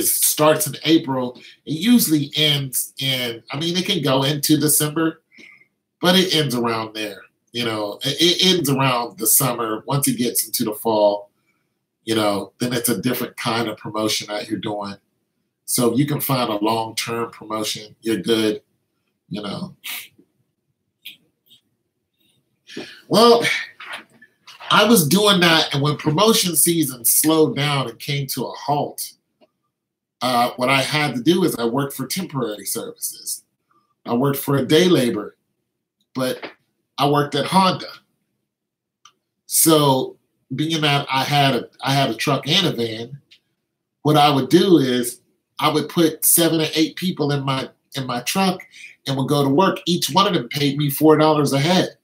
starts in April. It usually ends in, I mean, it can go into December, but it ends around there. You know, it ends around the summer. Once it gets into the fall, you know, then it's a different kind of promotion that you're doing. So if you can find a long-term promotion, you're good, you know. Well, I was doing that, and when promotion season slowed down and came to a halt, what I had to do is I worked for temporary services. I worked for a day labor, but I worked at Honda. So being that I had a truck and a van, what I would do is I would put 7 or 8 people in my truck and would go to work. Each one of them paid me $4 a head.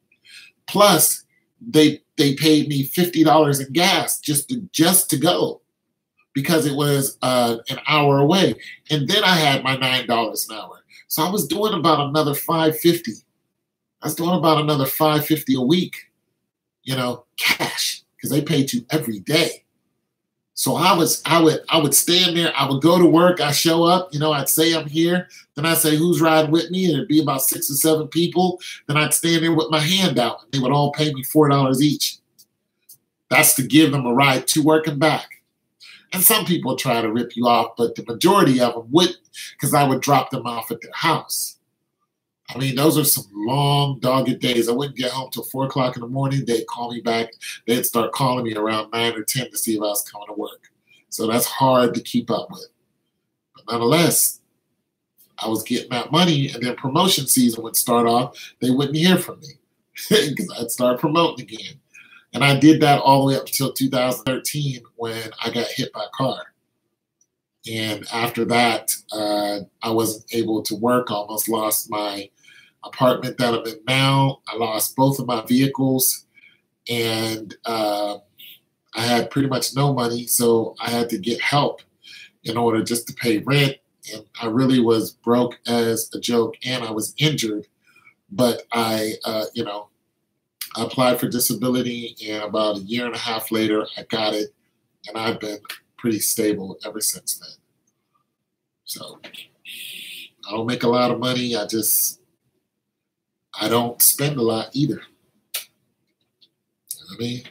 Plus, they paid me $50 in gas just to go because it was an hour away. And then I had my $9 an hour. So I was doing about another $5.50. I was doing about another $5.50 a week, you know, cash, because they paid you every day. So I would stand there. I would go to work. I show up. You know, I'd say I'm here. Then I'd say, who's riding with me? And it'd be about 6 or 7 people. Then I'd stand there with my hand out. And they would all pay me $4 each. That's to give them a ride to work and back. And some people try to rip you off, but the majority of them wouldn't, because I would drop them off at their house. I mean, those are some long, dogged days. I wouldn't get home till 4 o'clock in the morning. They'd call me back. They'd start calling me around 9 or 10 to see if I was coming to work. So that's hard to keep up with. But nonetheless, I was getting that money, and then promotion season would start off. They wouldn't hear from me because I'd start promoting again. And I did that all the way up until 2013 when I got hit by a car. And after that, I wasn't able to work. I almost lost my apartment that I'm in now. I lost both of my vehicles. And I had pretty much no money, so I had to get help in order just to pay rent. And I really was broke as a joke, and I was injured. But I applied for disability, and about 1.5 years later, I got it. And I've been pretty stable ever since then. So I don't make a lot of money. I don't spend a lot either. You know what I mean?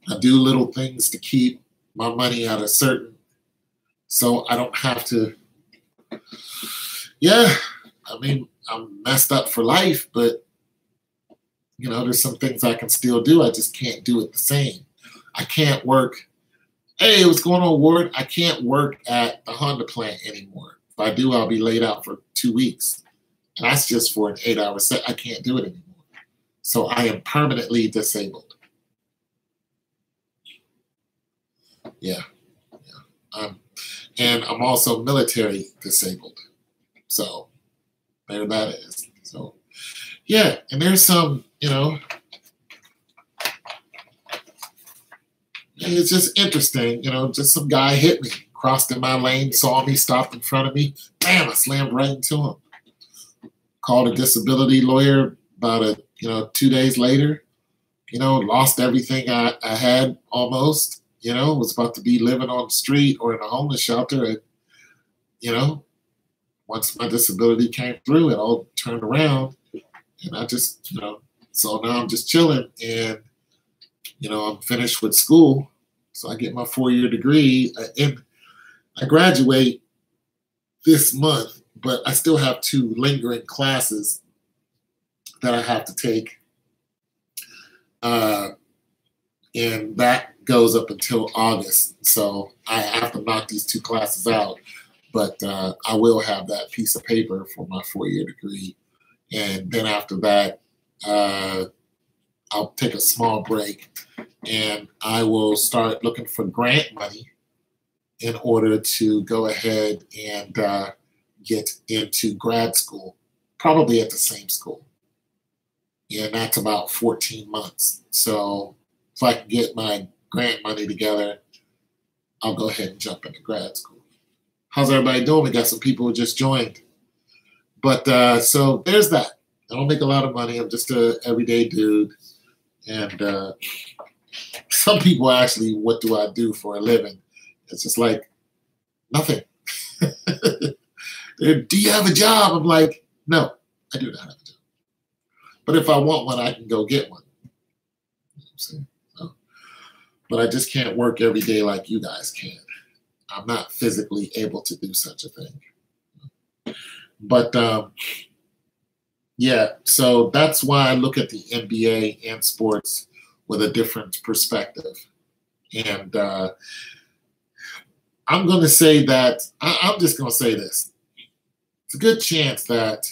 I do little things to keep my money at a certain, so I don't have to. Yeah, I mean, I'm messed up for life, but you know, there's some things I can still do. I just can't do it the same. I can't work. Hey, what's going on, Ward? I can't work at the Honda plant anymore. If I do, I'll be laid out for 2 weeks. And that's just for an 8-hour set. I can't do it anymore. So I am permanently disabled. Yeah. And I'm also military disabled. So there that is. So yeah, and there's some, it's just interesting, just some guy hit me, crossed in my lane, saw me, stopped in front of me, bam, I slammed right into him. Called a disability lawyer about 2 days later, lost everything I had almost, was about to be living on the street or in a homeless shelter. And, once my disability came through, it all turned around. And I just, so now I'm just chilling and, I'm finished with school. So I get my 4-year degree and I graduate this month, but I still have 2 lingering classes that I have to take. And that goes up until August. So I have to knock these 2 classes out, but I will have that piece of paper for my 4-year degree. And then after that, I'll take a small break and I will start looking for grant money in order to go ahead and get into grad school, probably at the same school. And that's about 14 months. So if I can get my grant money together, I'll go ahead and jump into grad school. How's everybody doing? We got some people who just joined. But so there's that. I don't make a lot of money. I'm just an everyday dude. And some people actually, what do I do for a living? It's just like, nothing. Do you have a job? I'm like, no, I do not have a job. But if I want one, I can go get one. You know what I'm saying? So, but I just can't work every day like you guys can. I'm not physically able to do such a thing. But yeah, so that's why I look at the NBA and sports with a different perspective. And I'm going to say that, I'm just going to say this. It's a good chance that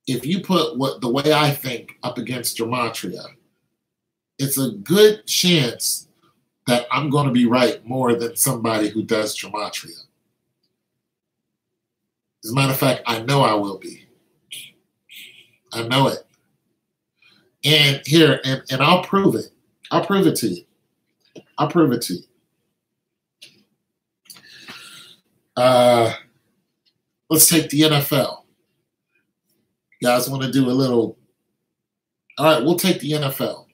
if you put the way I think up against gematria, it's a good chance that I'm going to be right more than somebody who does gematria. As a matter of fact, I know I will be. I know it. And here, and I'll prove it. I'll prove it to you. I'll prove it to you. Let's take the NFL. You guys want to do a little? All right, we'll take the NFL.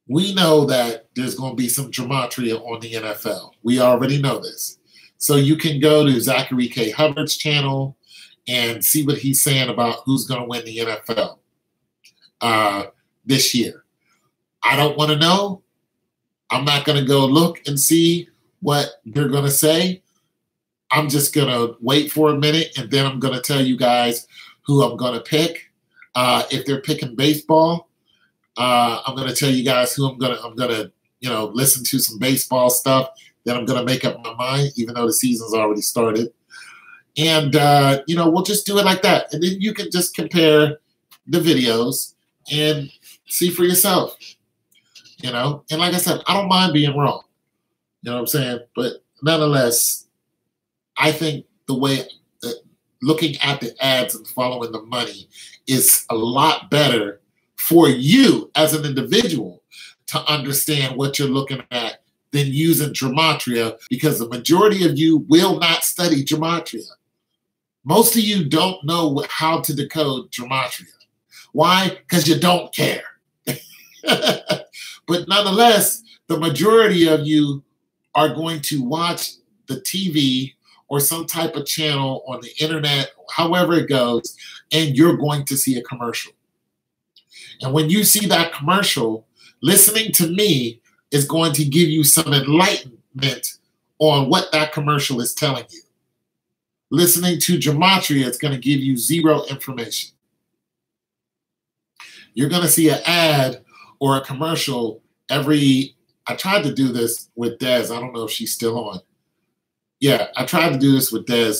We know that there's going to be some gematria on the NFL. We already know this. So you can go to Zachary K. Hubbard's channel and see what he's saying about who's going to win the NFL this year. I don't want to know. I'm not going to go look and see what they're going to say. I'm just going to wait for a minute, and then I'm going to tell you guys who I'm going to pick. If they're picking baseball, I'm going to tell you guys who I'm going to listen to some baseball stuff. Then I'm going to make up my mind, even though the season's already started. And, we'll just do it like that. And then you can just compare the videos and see for yourself, And like I said, I don't mind being wrong. You know what I'm saying? But nonetheless, I think the way looking at the ads and following the money is a lot better for you as an individual to understand what you're looking at than using gematria, because the majority of you will not study gematria. Most of you don't know how to decode gematria. Why? Because you don't care. But nonetheless, the majority of you are going to watch the TV or some type of channel on the internet, however it goes, and you're going to see a commercial. And when you see that commercial, listening to me is going to give you some enlightenment on what that commercial is telling you. Listening to gematria is going to give you zero information. You're going to see an ad or a commercial I tried to do this with Des. I don't know if she's still on. Yeah, I tried to do this with Des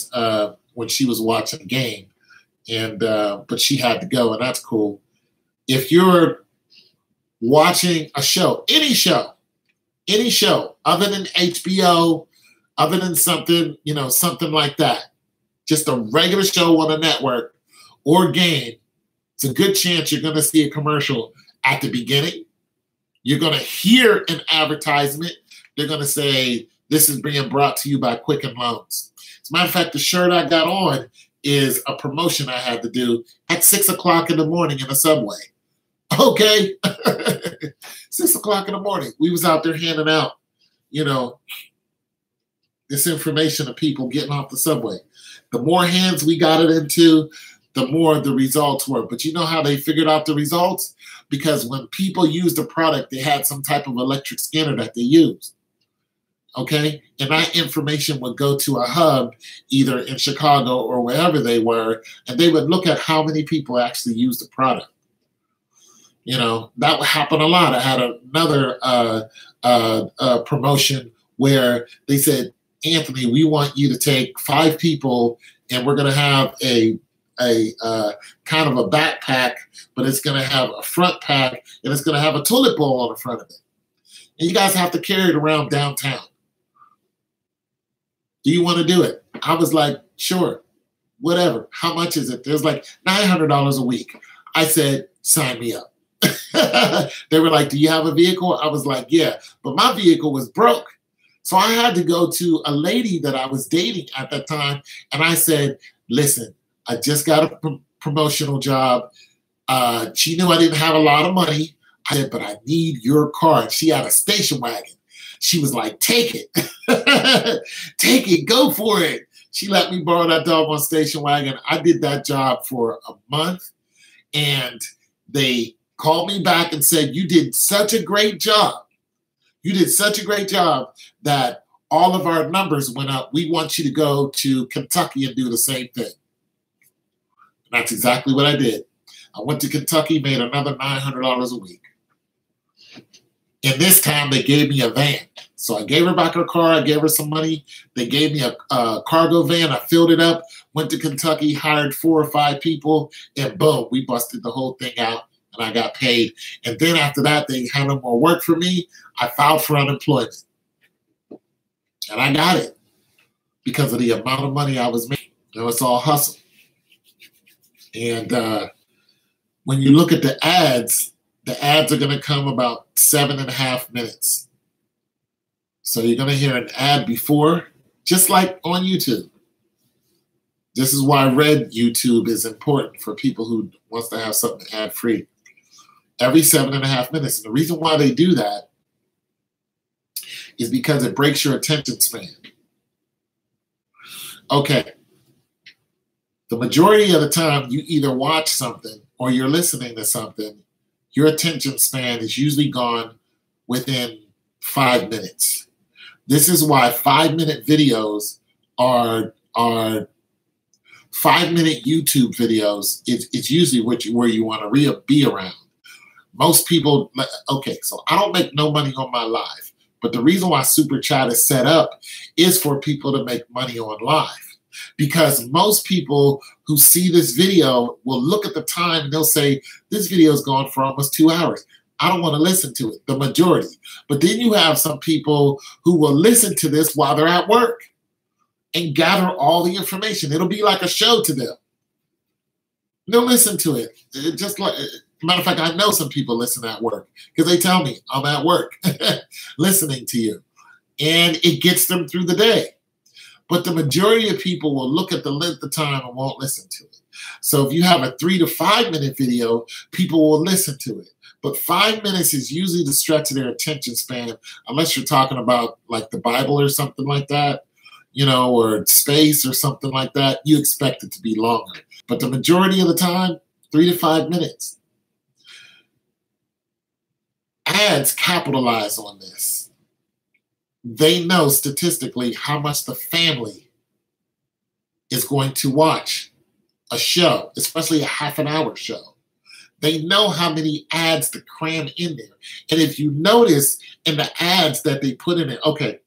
when she was watching a game, but she had to go, and that's cool. If you're watching a show, any show, Any show other than HBO, other than something, something like that. Just a regular show on a network or game, it's a good chance you're going to see a commercial at the beginning. You're going to hear an advertisement. They're going to say, this is being brought to you by Quicken Loans. As a matter of fact, the shirt I got on is a promotion I had to do at 6 o'clock in the morning in the subway. Okay. 6 o'clock in the morning. We was out there handing out, this information to people getting off the subway. The more hands we got it into, the more the results were. But you know how they figured out the results? Because when people used the product, they had some type of electric scanner that they used. Okay? And that information would go to a hub, either in Chicago or wherever they were, and they would look at how many people actually used the product. That would happen a lot. I had another promotion where they said, Anthony, we want you to take 5 people and we're going to have a kind of a backpack, but it's going to have a front pack and it's going to have a toilet bowl on the front of it. And you guys have to carry it around downtown. Do you want to do it? I was like, sure, whatever. How much is it? There's like $900 a week. I said, sign me up. They were like, do you have a vehicle? I was like, yeah, but my vehicle was broke. So I had to go to a lady that I was dating at that time. And I said, listen, I just got a promotional job. She knew I didn't have a lot of money. I said, but I need your car. And she had a station wagon. She was like, take it. Take it. Go for it. She let me borrow that doggone station wagon. I did that job for a month. And they called me back and said, you did such a great job. You did such a great job that all of our numbers went up. We want you to go to Kentucky and do the same thing. And that's exactly what I did. I went to Kentucky, made another $900 a week. And this time they gave me a van. So I gave her back her car. I gave her some money. They gave me a cargo van. I filled it up, went to Kentucky, hired 4 or 5 people, and boom, we busted the whole thing out. And I got paid. And then after that, they had no more work for me. I filed for unemployment. And I got it because of the amount of money I was making. It's all hustle. And when you look at the ads are going to come about 7.5 minutes. So you're going to hear an ad before, just like on YouTube. This is why Red YouTube is important for people who wants to have something ad-free. Every 7.5 minutes. And the reason why they do that is because it breaks your attention span. Okay. The majority of the time you either watch something or you're listening to something, your attention span is usually gone within 5 minutes. This is why 5-minute videos are 5-minute YouTube videos. It's usually where you want to be around. Most people, okay, so I don't make no money on my live, but the reason why Super Chat is set up is for people to make money on live. Because most people who see this video will look at the time and they'll say, this video is gone for almost 2 hours. I don't want to listen to it, the majority. But then you have some people who will listen to this while they're at work and gather all the information. It'll be like a show to them. They'll listen to it. Just like, matter of fact, I know some people listen at work because they tell me I'm at work listening to you. And it gets them through the day. But the majority of people will look at the length of time and won't listen to it. So if you have a 3 to 5 minute video, people will listen to it. But 5 minutes is usually the stretch of their attention span, unless you're talking about like the Bible or something like that, or space or something like that. You expect it to be longer. But the majority of the time, 3 to 5 minutes. Ads capitalize on this. They know statistically how much the family is going to watch a show, especially a half-an-hour show. They know how many ads to cram in there. And if you notice in the ads that they put in it, okay,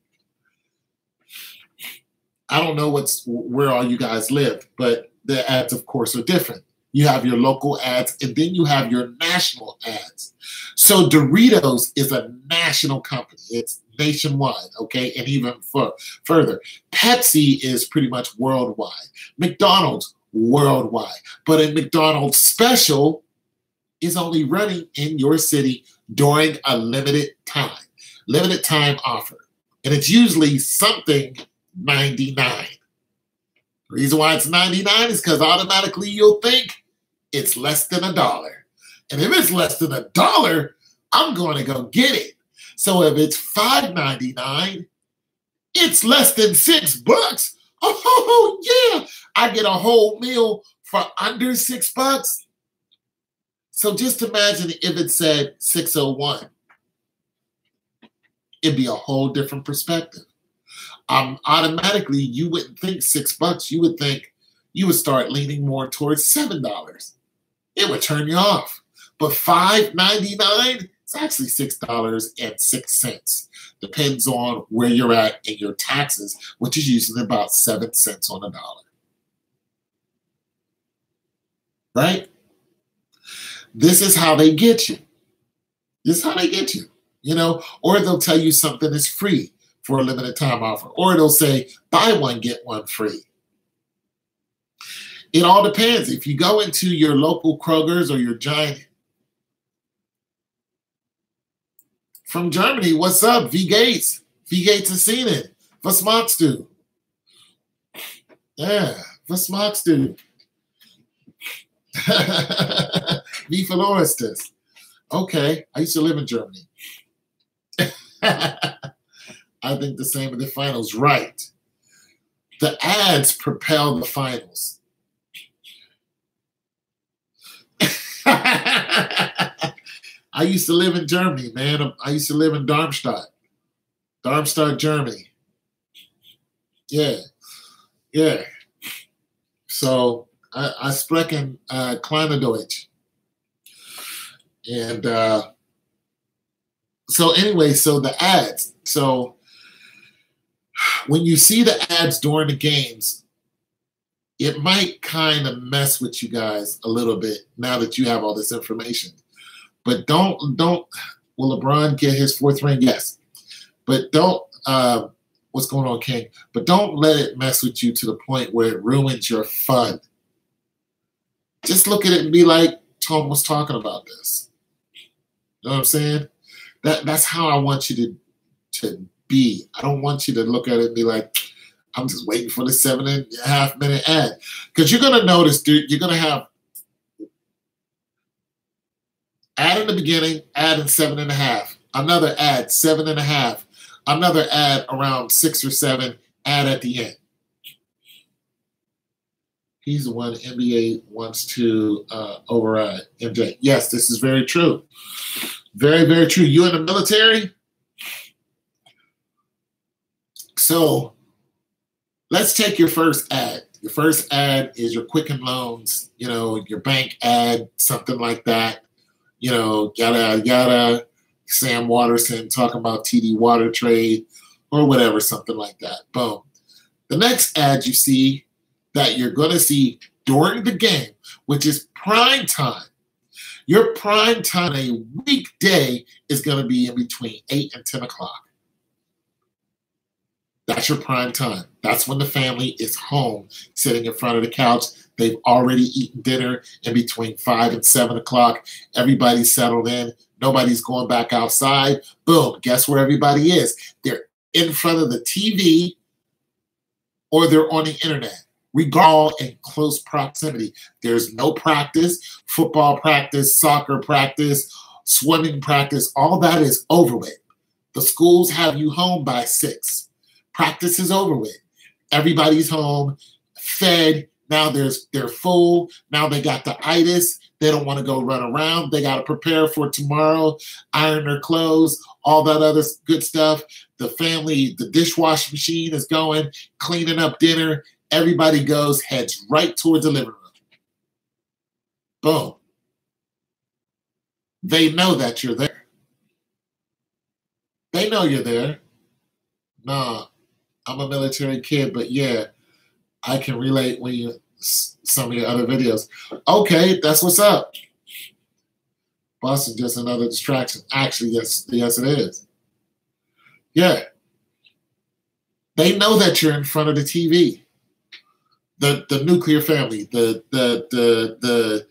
I don't know where all you guys live, but the ads, of course, are different. you have your local ads, and then you have your national ads. So Doritos is a national company. It's nationwide, okay? And even further, Pepsi is pretty much worldwide. McDonald's, worldwide. But a McDonald's special is only running in your city during a limited time offer. And it's usually something 99. The reason why it's 99 is because automatically you'll think it's less than $1. And if it's less than $1, I'm going to go get it. So if it's $5.99, it's less than $6. Oh yeah, I get a whole meal for under $6. So just imagine if it said 601. It'd be a whole different perspective. Automatically, you wouldn't think $6. You would think you would start leaning more towards $7. It would turn you off. But $5.99, it's actually $6.06. Depends on where you're at in your taxes, which is usually about 7 cents on a dollar. Right? This is how they get you. This is how they get you. You know, or they'll tell you something is free for a limited time offer, or they'll say buy one get one free. It all depends. If you go into your local Kroger's or your Giant from Germany, what's up, V Gates? V Gates has seen it. Was magst du? Yeah, was magst du? Wie verlor ist das? Okay, I used to live in Germany. I think the same with the finals. Right. The ads propel the finals. I used to live in Germany, man. I used to live in Darmstadt, Germany. Yeah. Yeah. So I sprechen kleine Deutsch. And so anyway, so the ads. So when you see the ads during the games, it might kind of mess with you guys a little bit now that you have all this information. But don't will LeBron get his 4th ring? Yes. But don't what's going on, King? But don't let it mess with you to the point where it ruins your fun. Just look at it and be like, Tom was talking about this. You know what I'm saying? That's how I want you to be. I don't want you to look at it and be like, I'm just waiting for the 7.5 minute ad. Because you're going to notice, dude, you're going to have ad in the beginning, ad in 7.5, another ad, 7.5, another ad around 6 or 7, ad at the end. He's the one NBA wants to override MJ. Yes, this is very true. Very, very true. You in the military? So let's take your first ad. Your first ad is your Quicken Loans, you know, your bank ad, something like that. You know, yada, yada. Sam Waterson talking about TD Water Trade or whatever, something like that. Boom. The next ad you see that you're going to see during the game, which is prime time. Your prime time, a weekday, is going to be in between 8 and 10 o'clock. That's your prime time. That's when the family is home, sitting in front of the couch. They've already eaten dinner in between 5 and 7 o'clock. Everybody's settled in. Nobody's going back outside. Boom. Guess where everybody is? They're in front of the TV or they're on the internet. All in close proximity. There's no practice, football practice, soccer practice, swimming practice. All that is over with. The schools have you home by 6. Practice is over with. Everybody's home, fed. Now they're full. Now they got the itis. They don't want to go run around. They got to prepare for tomorrow, iron their clothes, all that other good stuff. The family, the dishwashing machine is going, cleaning up dinner. Everybody goes, heads right towards the living room. Boom. They know that you're there. They know you're there. Nah, I'm a military kid, but yeah, I can relate when you some of your other videos. Okay, that's what's up. Boston, just another distraction. Actually, yes, it is. Yeah. They know that you're in front of the TV. The nuclear family, the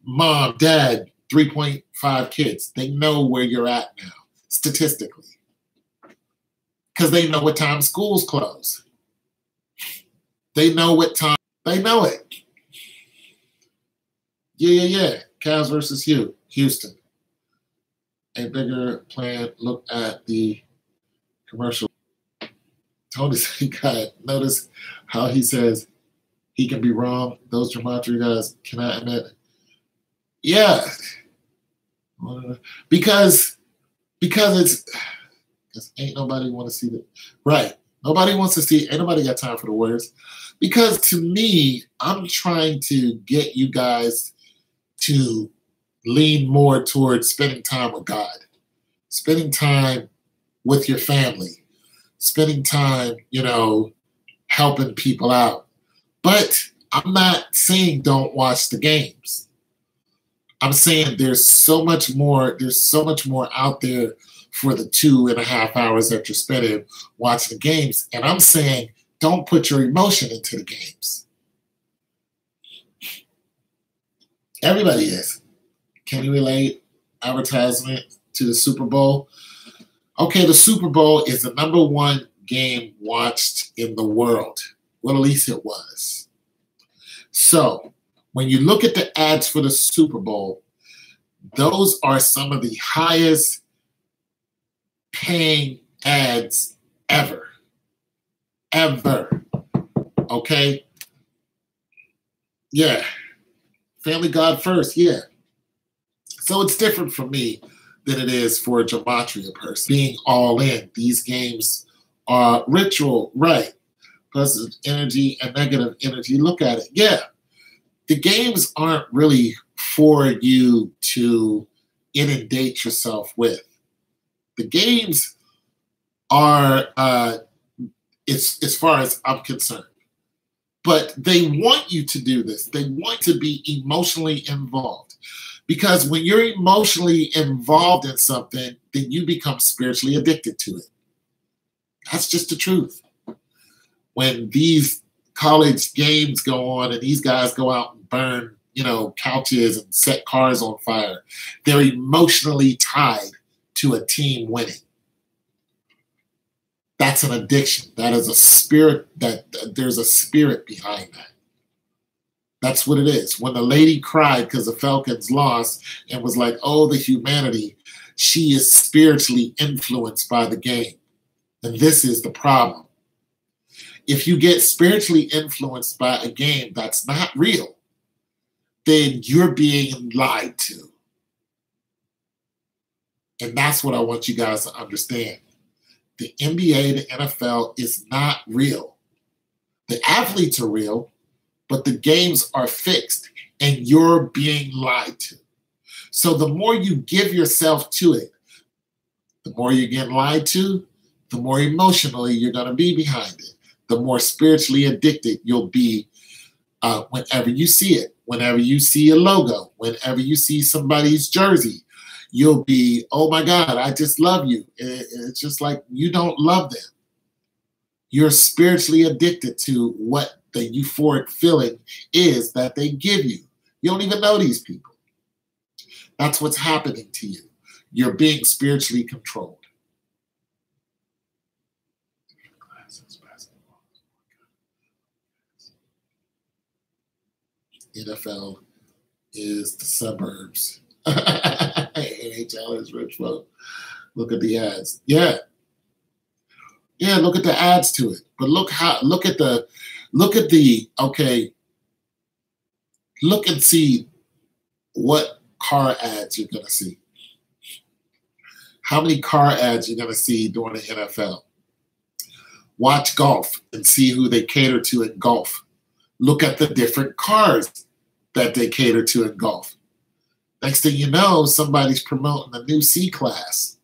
mom, dad, 3.5 kids. They know where you're at now, statistically. Because they know what time schools close. They know what time. They know it. Yeah. Cavs versus Houston. A bigger plan. Look at the commercial. Tony said, notice how he says he can be wrong. Those gematria guys cannot admit. Yeah. Because it's because ain't nobody want to see that. Right. Nobody wants to see. Ain't nobody got time for the Warriors. Because to me, I'm trying to get you guys to lean more towards spending time with God, spending time with your family, spending time, helping people out. But I'm not saying don't watch the games. I'm saying there's so much more out there for the 2.5 hours that you're spending watching the games. And I'm saying don't put your emotion into the games. Everybody is. Can you relate advertisement to the Super Bowl? Okay, the Super Bowl is the #1 game watched in the world. Well, at least it was. So when you look at the ads for the Super Bowl, those are some of the highest paying ads ever. Ever. Okay? Yeah. Family God first, yeah. So it's different for me than it is for a gematria person. Being all in. These games are ritual, right? Positive energy and negative energy. Look at it. Yeah. The games aren't really for you to inundate yourself with. The games are, as far as I'm concerned. But they want you to do this. They want to be emotionally involved. Because when you're emotionally involved in something, then you become spiritually addicted to it. That's just the truth. When these college games go on and these guys go out and burn, couches and set cars on fire, they're emotionally tied to a team winning. That's an addiction. That is a spirit, there's a spirit behind that. That's what it is. When the lady cried because the Falcons lost and was like, oh, the humanity, she is spiritually influenced by the game. And this is the problem. If you get spiritually influenced by a game that's not real, then you're being lied to. And that's what I want you guys to understand. The NBA, the NFL is not real. The athletes are real, but the games are fixed and you're being lied to. So the more you give yourself to it, the more you get lied to, the more emotionally you're going to be behind it. The more spiritually addicted you'll be whenever you see it, whenever you see a logo, whenever you see somebody's jersey. You'll be, oh my God, I just love you. It's just like you don't love them. You're spiritually addicted to what the euphoric feeling is that they give you. You don't even know these people. That's what's happening to you. You're being spiritually controlled. NFL is the suburbs. NHL is rich folk. Look at the ads. Yeah, look at the ads to it. But look and see what car ads you're gonna see. How many car ads you're gonna see during the NFL? Watch golf and see who they cater to in golf. Look at the different cars that they cater to in golf. Next thing you know, somebody's promoting a new C-Class,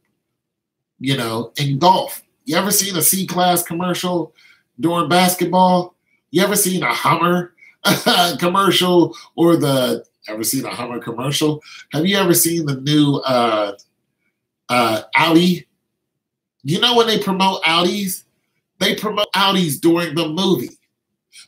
in golf. You ever seen a C-Class commercial during basketball? You ever seen a Hummer commercial or the ever seen a Hummer commercial? Have you ever seen the new Audi? You know when they promote Audis? They promote Audis during the movie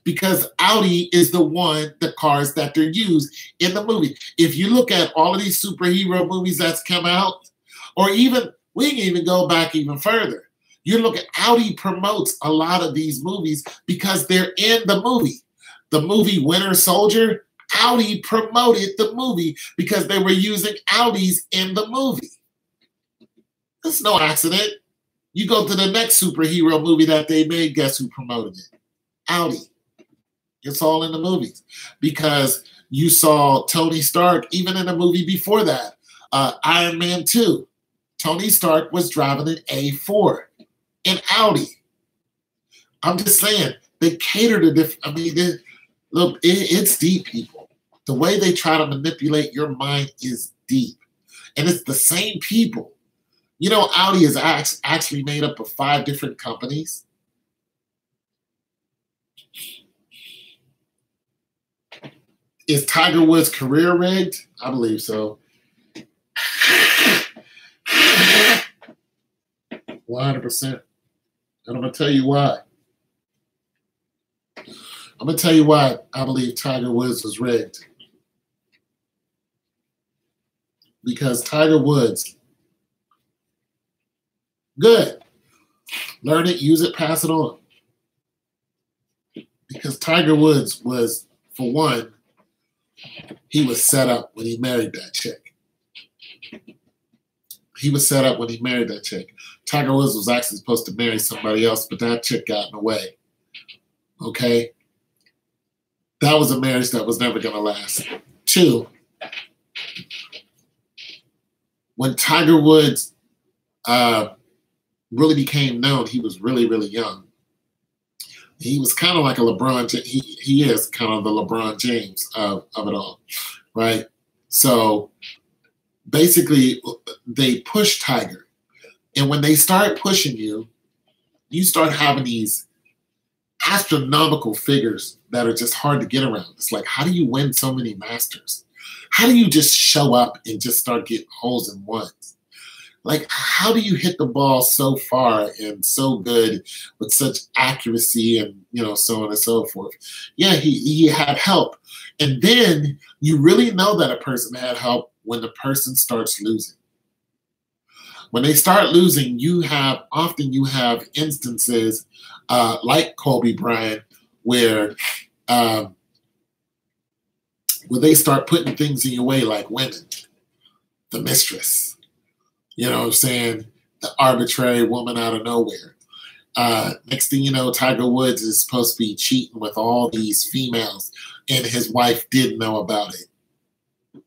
because Audi is the cars that they're used in the movie. If you look at all of these superhero movies that's come out, or even, we can even go back even further. You look at Audi promotes a lot of these movies because they're in the movie. The movie Winter Soldier, Audi promoted the movie because they were using Audis in the movie. It's no accident. You go to the next superhero movie that they made, guess who promoted it? Audi. It's all in the movies because you saw Tony Stark, even in a movie before that, Iron Man 2. Tony Stark was driving an A4 in Audi. I'm just saying, they cater to different, I mean, look, it's deep, people. The way they try to manipulate your mind is deep. And it's the same people. You know, Audi is actually made up of 5 different companies. Is Tiger Woods' career rigged? I believe so. 100%. And I'm going to tell you why. I'm going to tell you why I believe Tiger Woods was rigged. Because Tiger Woods, good. Learn it, use it, pass it on. Because Tiger Woods was, for one, he was set up when he married that chick. He was set up when he married that chick. Tiger Woods was actually supposed to marry somebody else, but that chick got in the way. Okay? That was a marriage that was never going to last. 2, when Tiger Woods really became known, he was really, really young. He was kind of like a LeBron. He is kind of the LeBron James of it all, right? So basically, they push Tiger. And when they start pushing you, you start having these astronomical figures that are just hard to get around. It's like, how do you win so many Masters? How do you just show up and just start getting holes in ones? Like, how do you hit the ball so far and so good with such accuracy and, you know, so on and so forth? Yeah, he had help. And then you really know that a person had help when the person starts losing. When they start losing, often you have instances like Kobe Bryant where they start putting things in your way like women, the mistress. You know what I'm saying? The arbitrary woman out of nowhere. Next thing you know, Tiger Woods is supposed to be cheating with all these females, and his wife didn't know about it.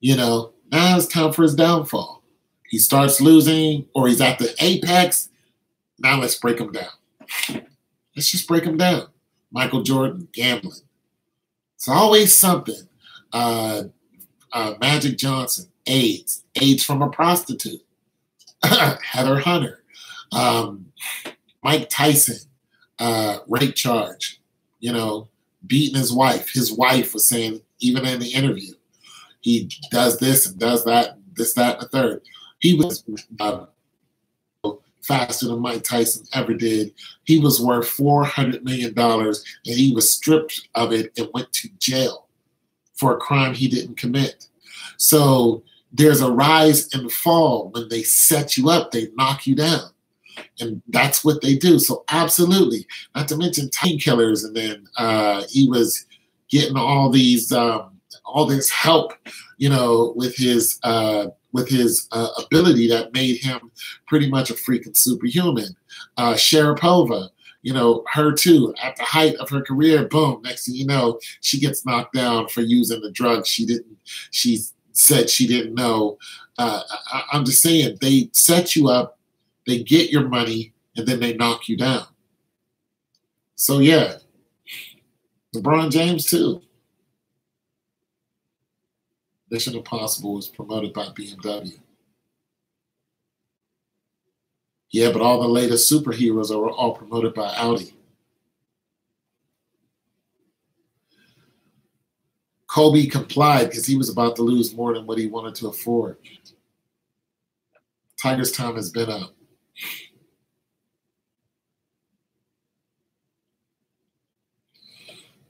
You know, now it's time for his downfall. He starts losing, or he's at the apex. Now let's break him down. Let's just break him down. Michael Jordan, gambling. It's always something. Magic Johnson, AIDS from a prostitute. Heather Hunter, Mike Tyson, rape charge, you know, beating his wife. His wife was saying, even in the interview, he does this and does that, this, that, and the third. He was faster than Mike Tyson ever did. He was worth $400 million, and he was stripped of it and went to jail for a crime he didn't commit. So there's a rise and fall. When they set you up, they knock you down. And that's what they do. So absolutely. Not to mention time killers. And then he was getting all these all this help, you know, with his ability that made him pretty much a freaking superhuman. Sharapova, you know, her too, at the height of her career, boom, next thing you know, she gets knocked down for using the drug she said she didn't know. I'm just saying, they set you up, they get your money, and then they knock you down. So yeah, LeBron James too. Mission Impossible was promoted by BMW. Yeah, but all the latest superheroes are all promoted by Audi. Kobe complied because he was about to lose more than what he wanted to afford. Tiger's time has been up.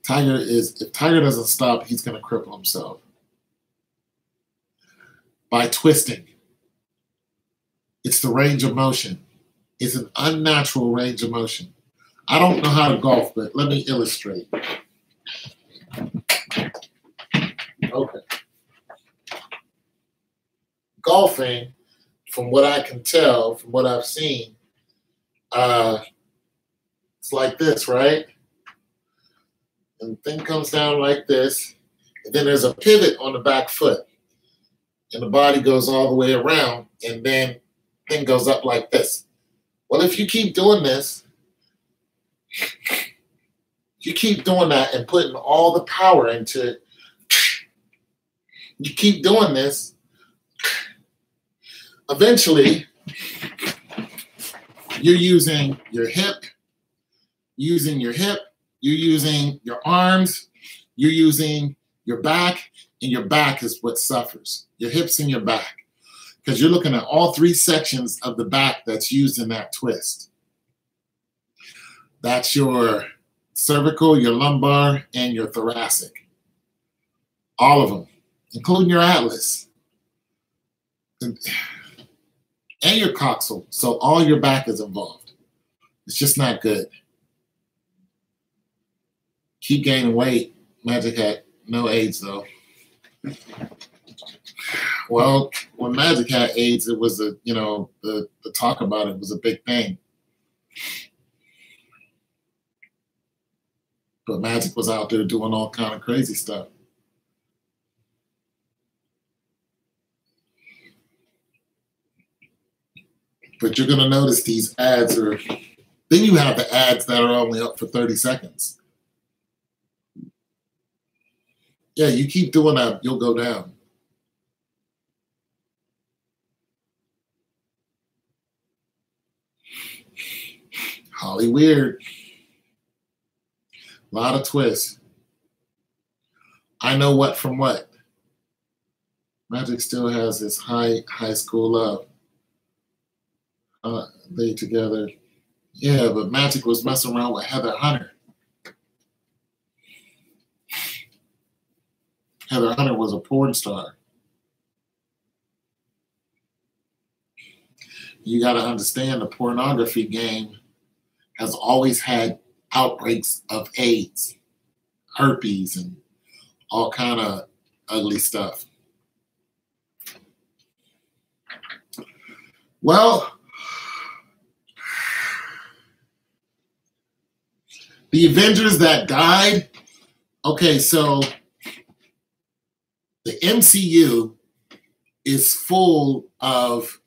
If Tiger doesn't stop, he's going to cripple himself by twisting. It's the range of motion. It's an unnatural range of motion. I don't know how to golf, but let me illustrate. Okay. Golfing, from what I can tell, from what I've seen, it's like this, right? And the thing comes down like this, and then there's a pivot on the back foot, and the body goes all the way around, and then the thing goes up like this. Well, if you keep doing this, you keep doing that and putting all the power into it, you keep doing this, eventually you're using your hip, you're using your arms, you're using your back, and your back is what suffers. Your hips and your back. Because you're looking at all three sections of the back that's used in that twist. That's your cervical, your lumbar, and your thoracic. All of them, including your atlas. And your coxal. So all your back is involved. It's just not good. Keep gaining weight. Magic had no AIDS, though. Well, when Magic had AIDS, it was the talk about it was a big thing. But Magic was out there doing all kind of crazy stuff. But you're going to notice these ads are, then you have the ads that are only up for 30 seconds. Yeah, you keep doing that, you'll go down. Holly weird. A lot of twists. I know what from what. Magic still has his high school love. They together. Yeah, but Magic was messing around with Heather Hunter. Heather Hunter was a porn star. You got to understand the pornography game has always had outbreaks of AIDS, herpes, and all kind of ugly stuff. Well, the Avengers that died, okay, so the MCU is full of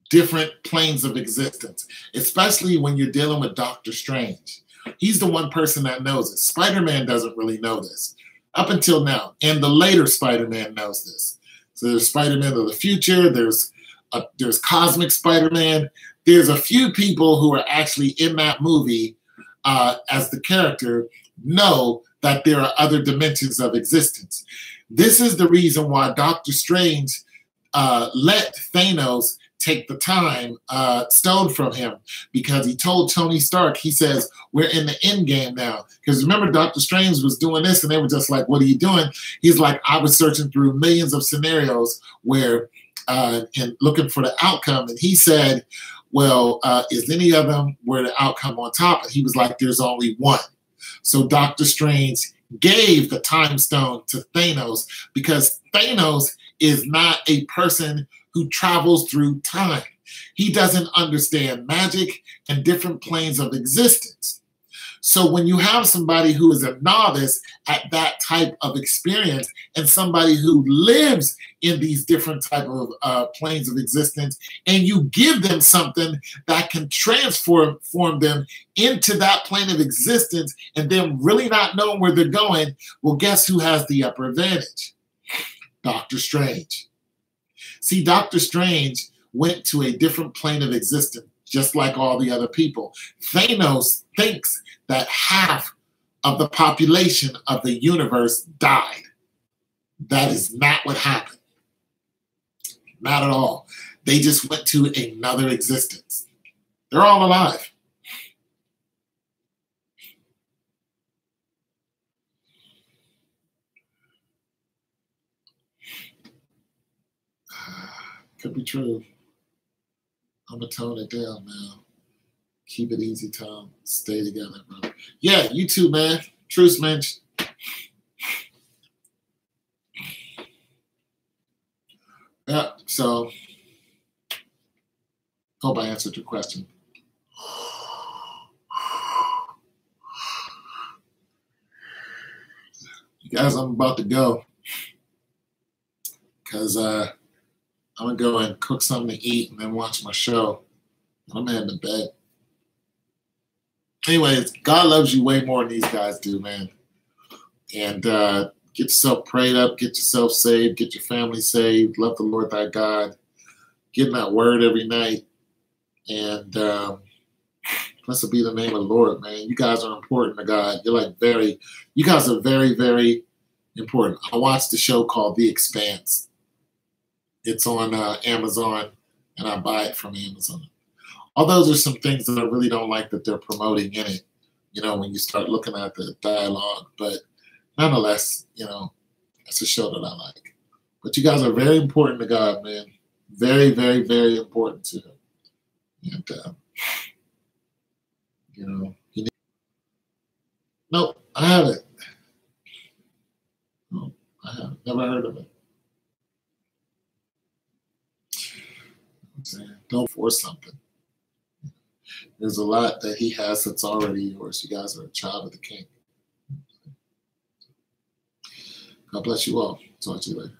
different planes of existence, especially when you're dealing with Doctor Strange. He's the one person that knows it. Spider-Man doesn't really know this up until now, and the later Spider-Man knows this. So there's Spider-Man of the future, there's Cosmic Spider-Man. There's a few people who are actually in that movie as the character know that there are other dimensions of existence. This is the reason why Doctor Strange let Thanos take the time stone from him, because he told Tony Stark, he says, we're in the end game now. Because remember, Doctor Strange was doing this and they were just like, what are you doing? He's like, I was searching through millions of scenarios where and looking for the outcome. And he said, well, is any of them where the outcome on top? And he was like, there's only one. So Doctor Strange gave the time stone to Thanos, because Thanos is not a person who travels through time. He doesn't understand magic and different planes of existence. So when you have somebody who is a novice at that type of experience and somebody who lives in these different type of planes of existence, and you give them something that can transform them into that plane of existence and them really not knowing where they're going, well, guess who has the upper advantage? Doctor Strange. See, Doctor Strange went to a different plane of existence, just like all the other people. Thanos thinks that half of the population of the universe died. That is not what happened. Not at all. They just went to another existence. They're all alive. Could be true. I'm going to tone it down now. Keep it easy, Tom. Stay together, bro. Yeah, you too, man. Truce, man. Yeah, so hope I answered your question. You guys, I'm about to go because I'm going to go and cook something to eat and then watch my show. I'm heading to bed. Anyways, God loves you way more than these guys do, man. And get yourself prayed up, get yourself saved, get your family saved, love the Lord thy God, get in that word every night. And blessed be the name of the Lord, man. You guys are important to God. You guys are very, very important. I watched a show called The Expanse. It's on Amazon, and I buy it from Amazon. Although there's some things that I really don't like that they're promoting in it, when you start looking at the dialogue. But nonetheless, it's a show that I like. But you guys are very important to God, man. Very, very, very important to him. And, nope, I haven't. No, I haven't. Never heard of it. I'm saying, don't force something. There's a lot that he has that's already yours. You guys are a child of the King. God bless you all. Talk to you later.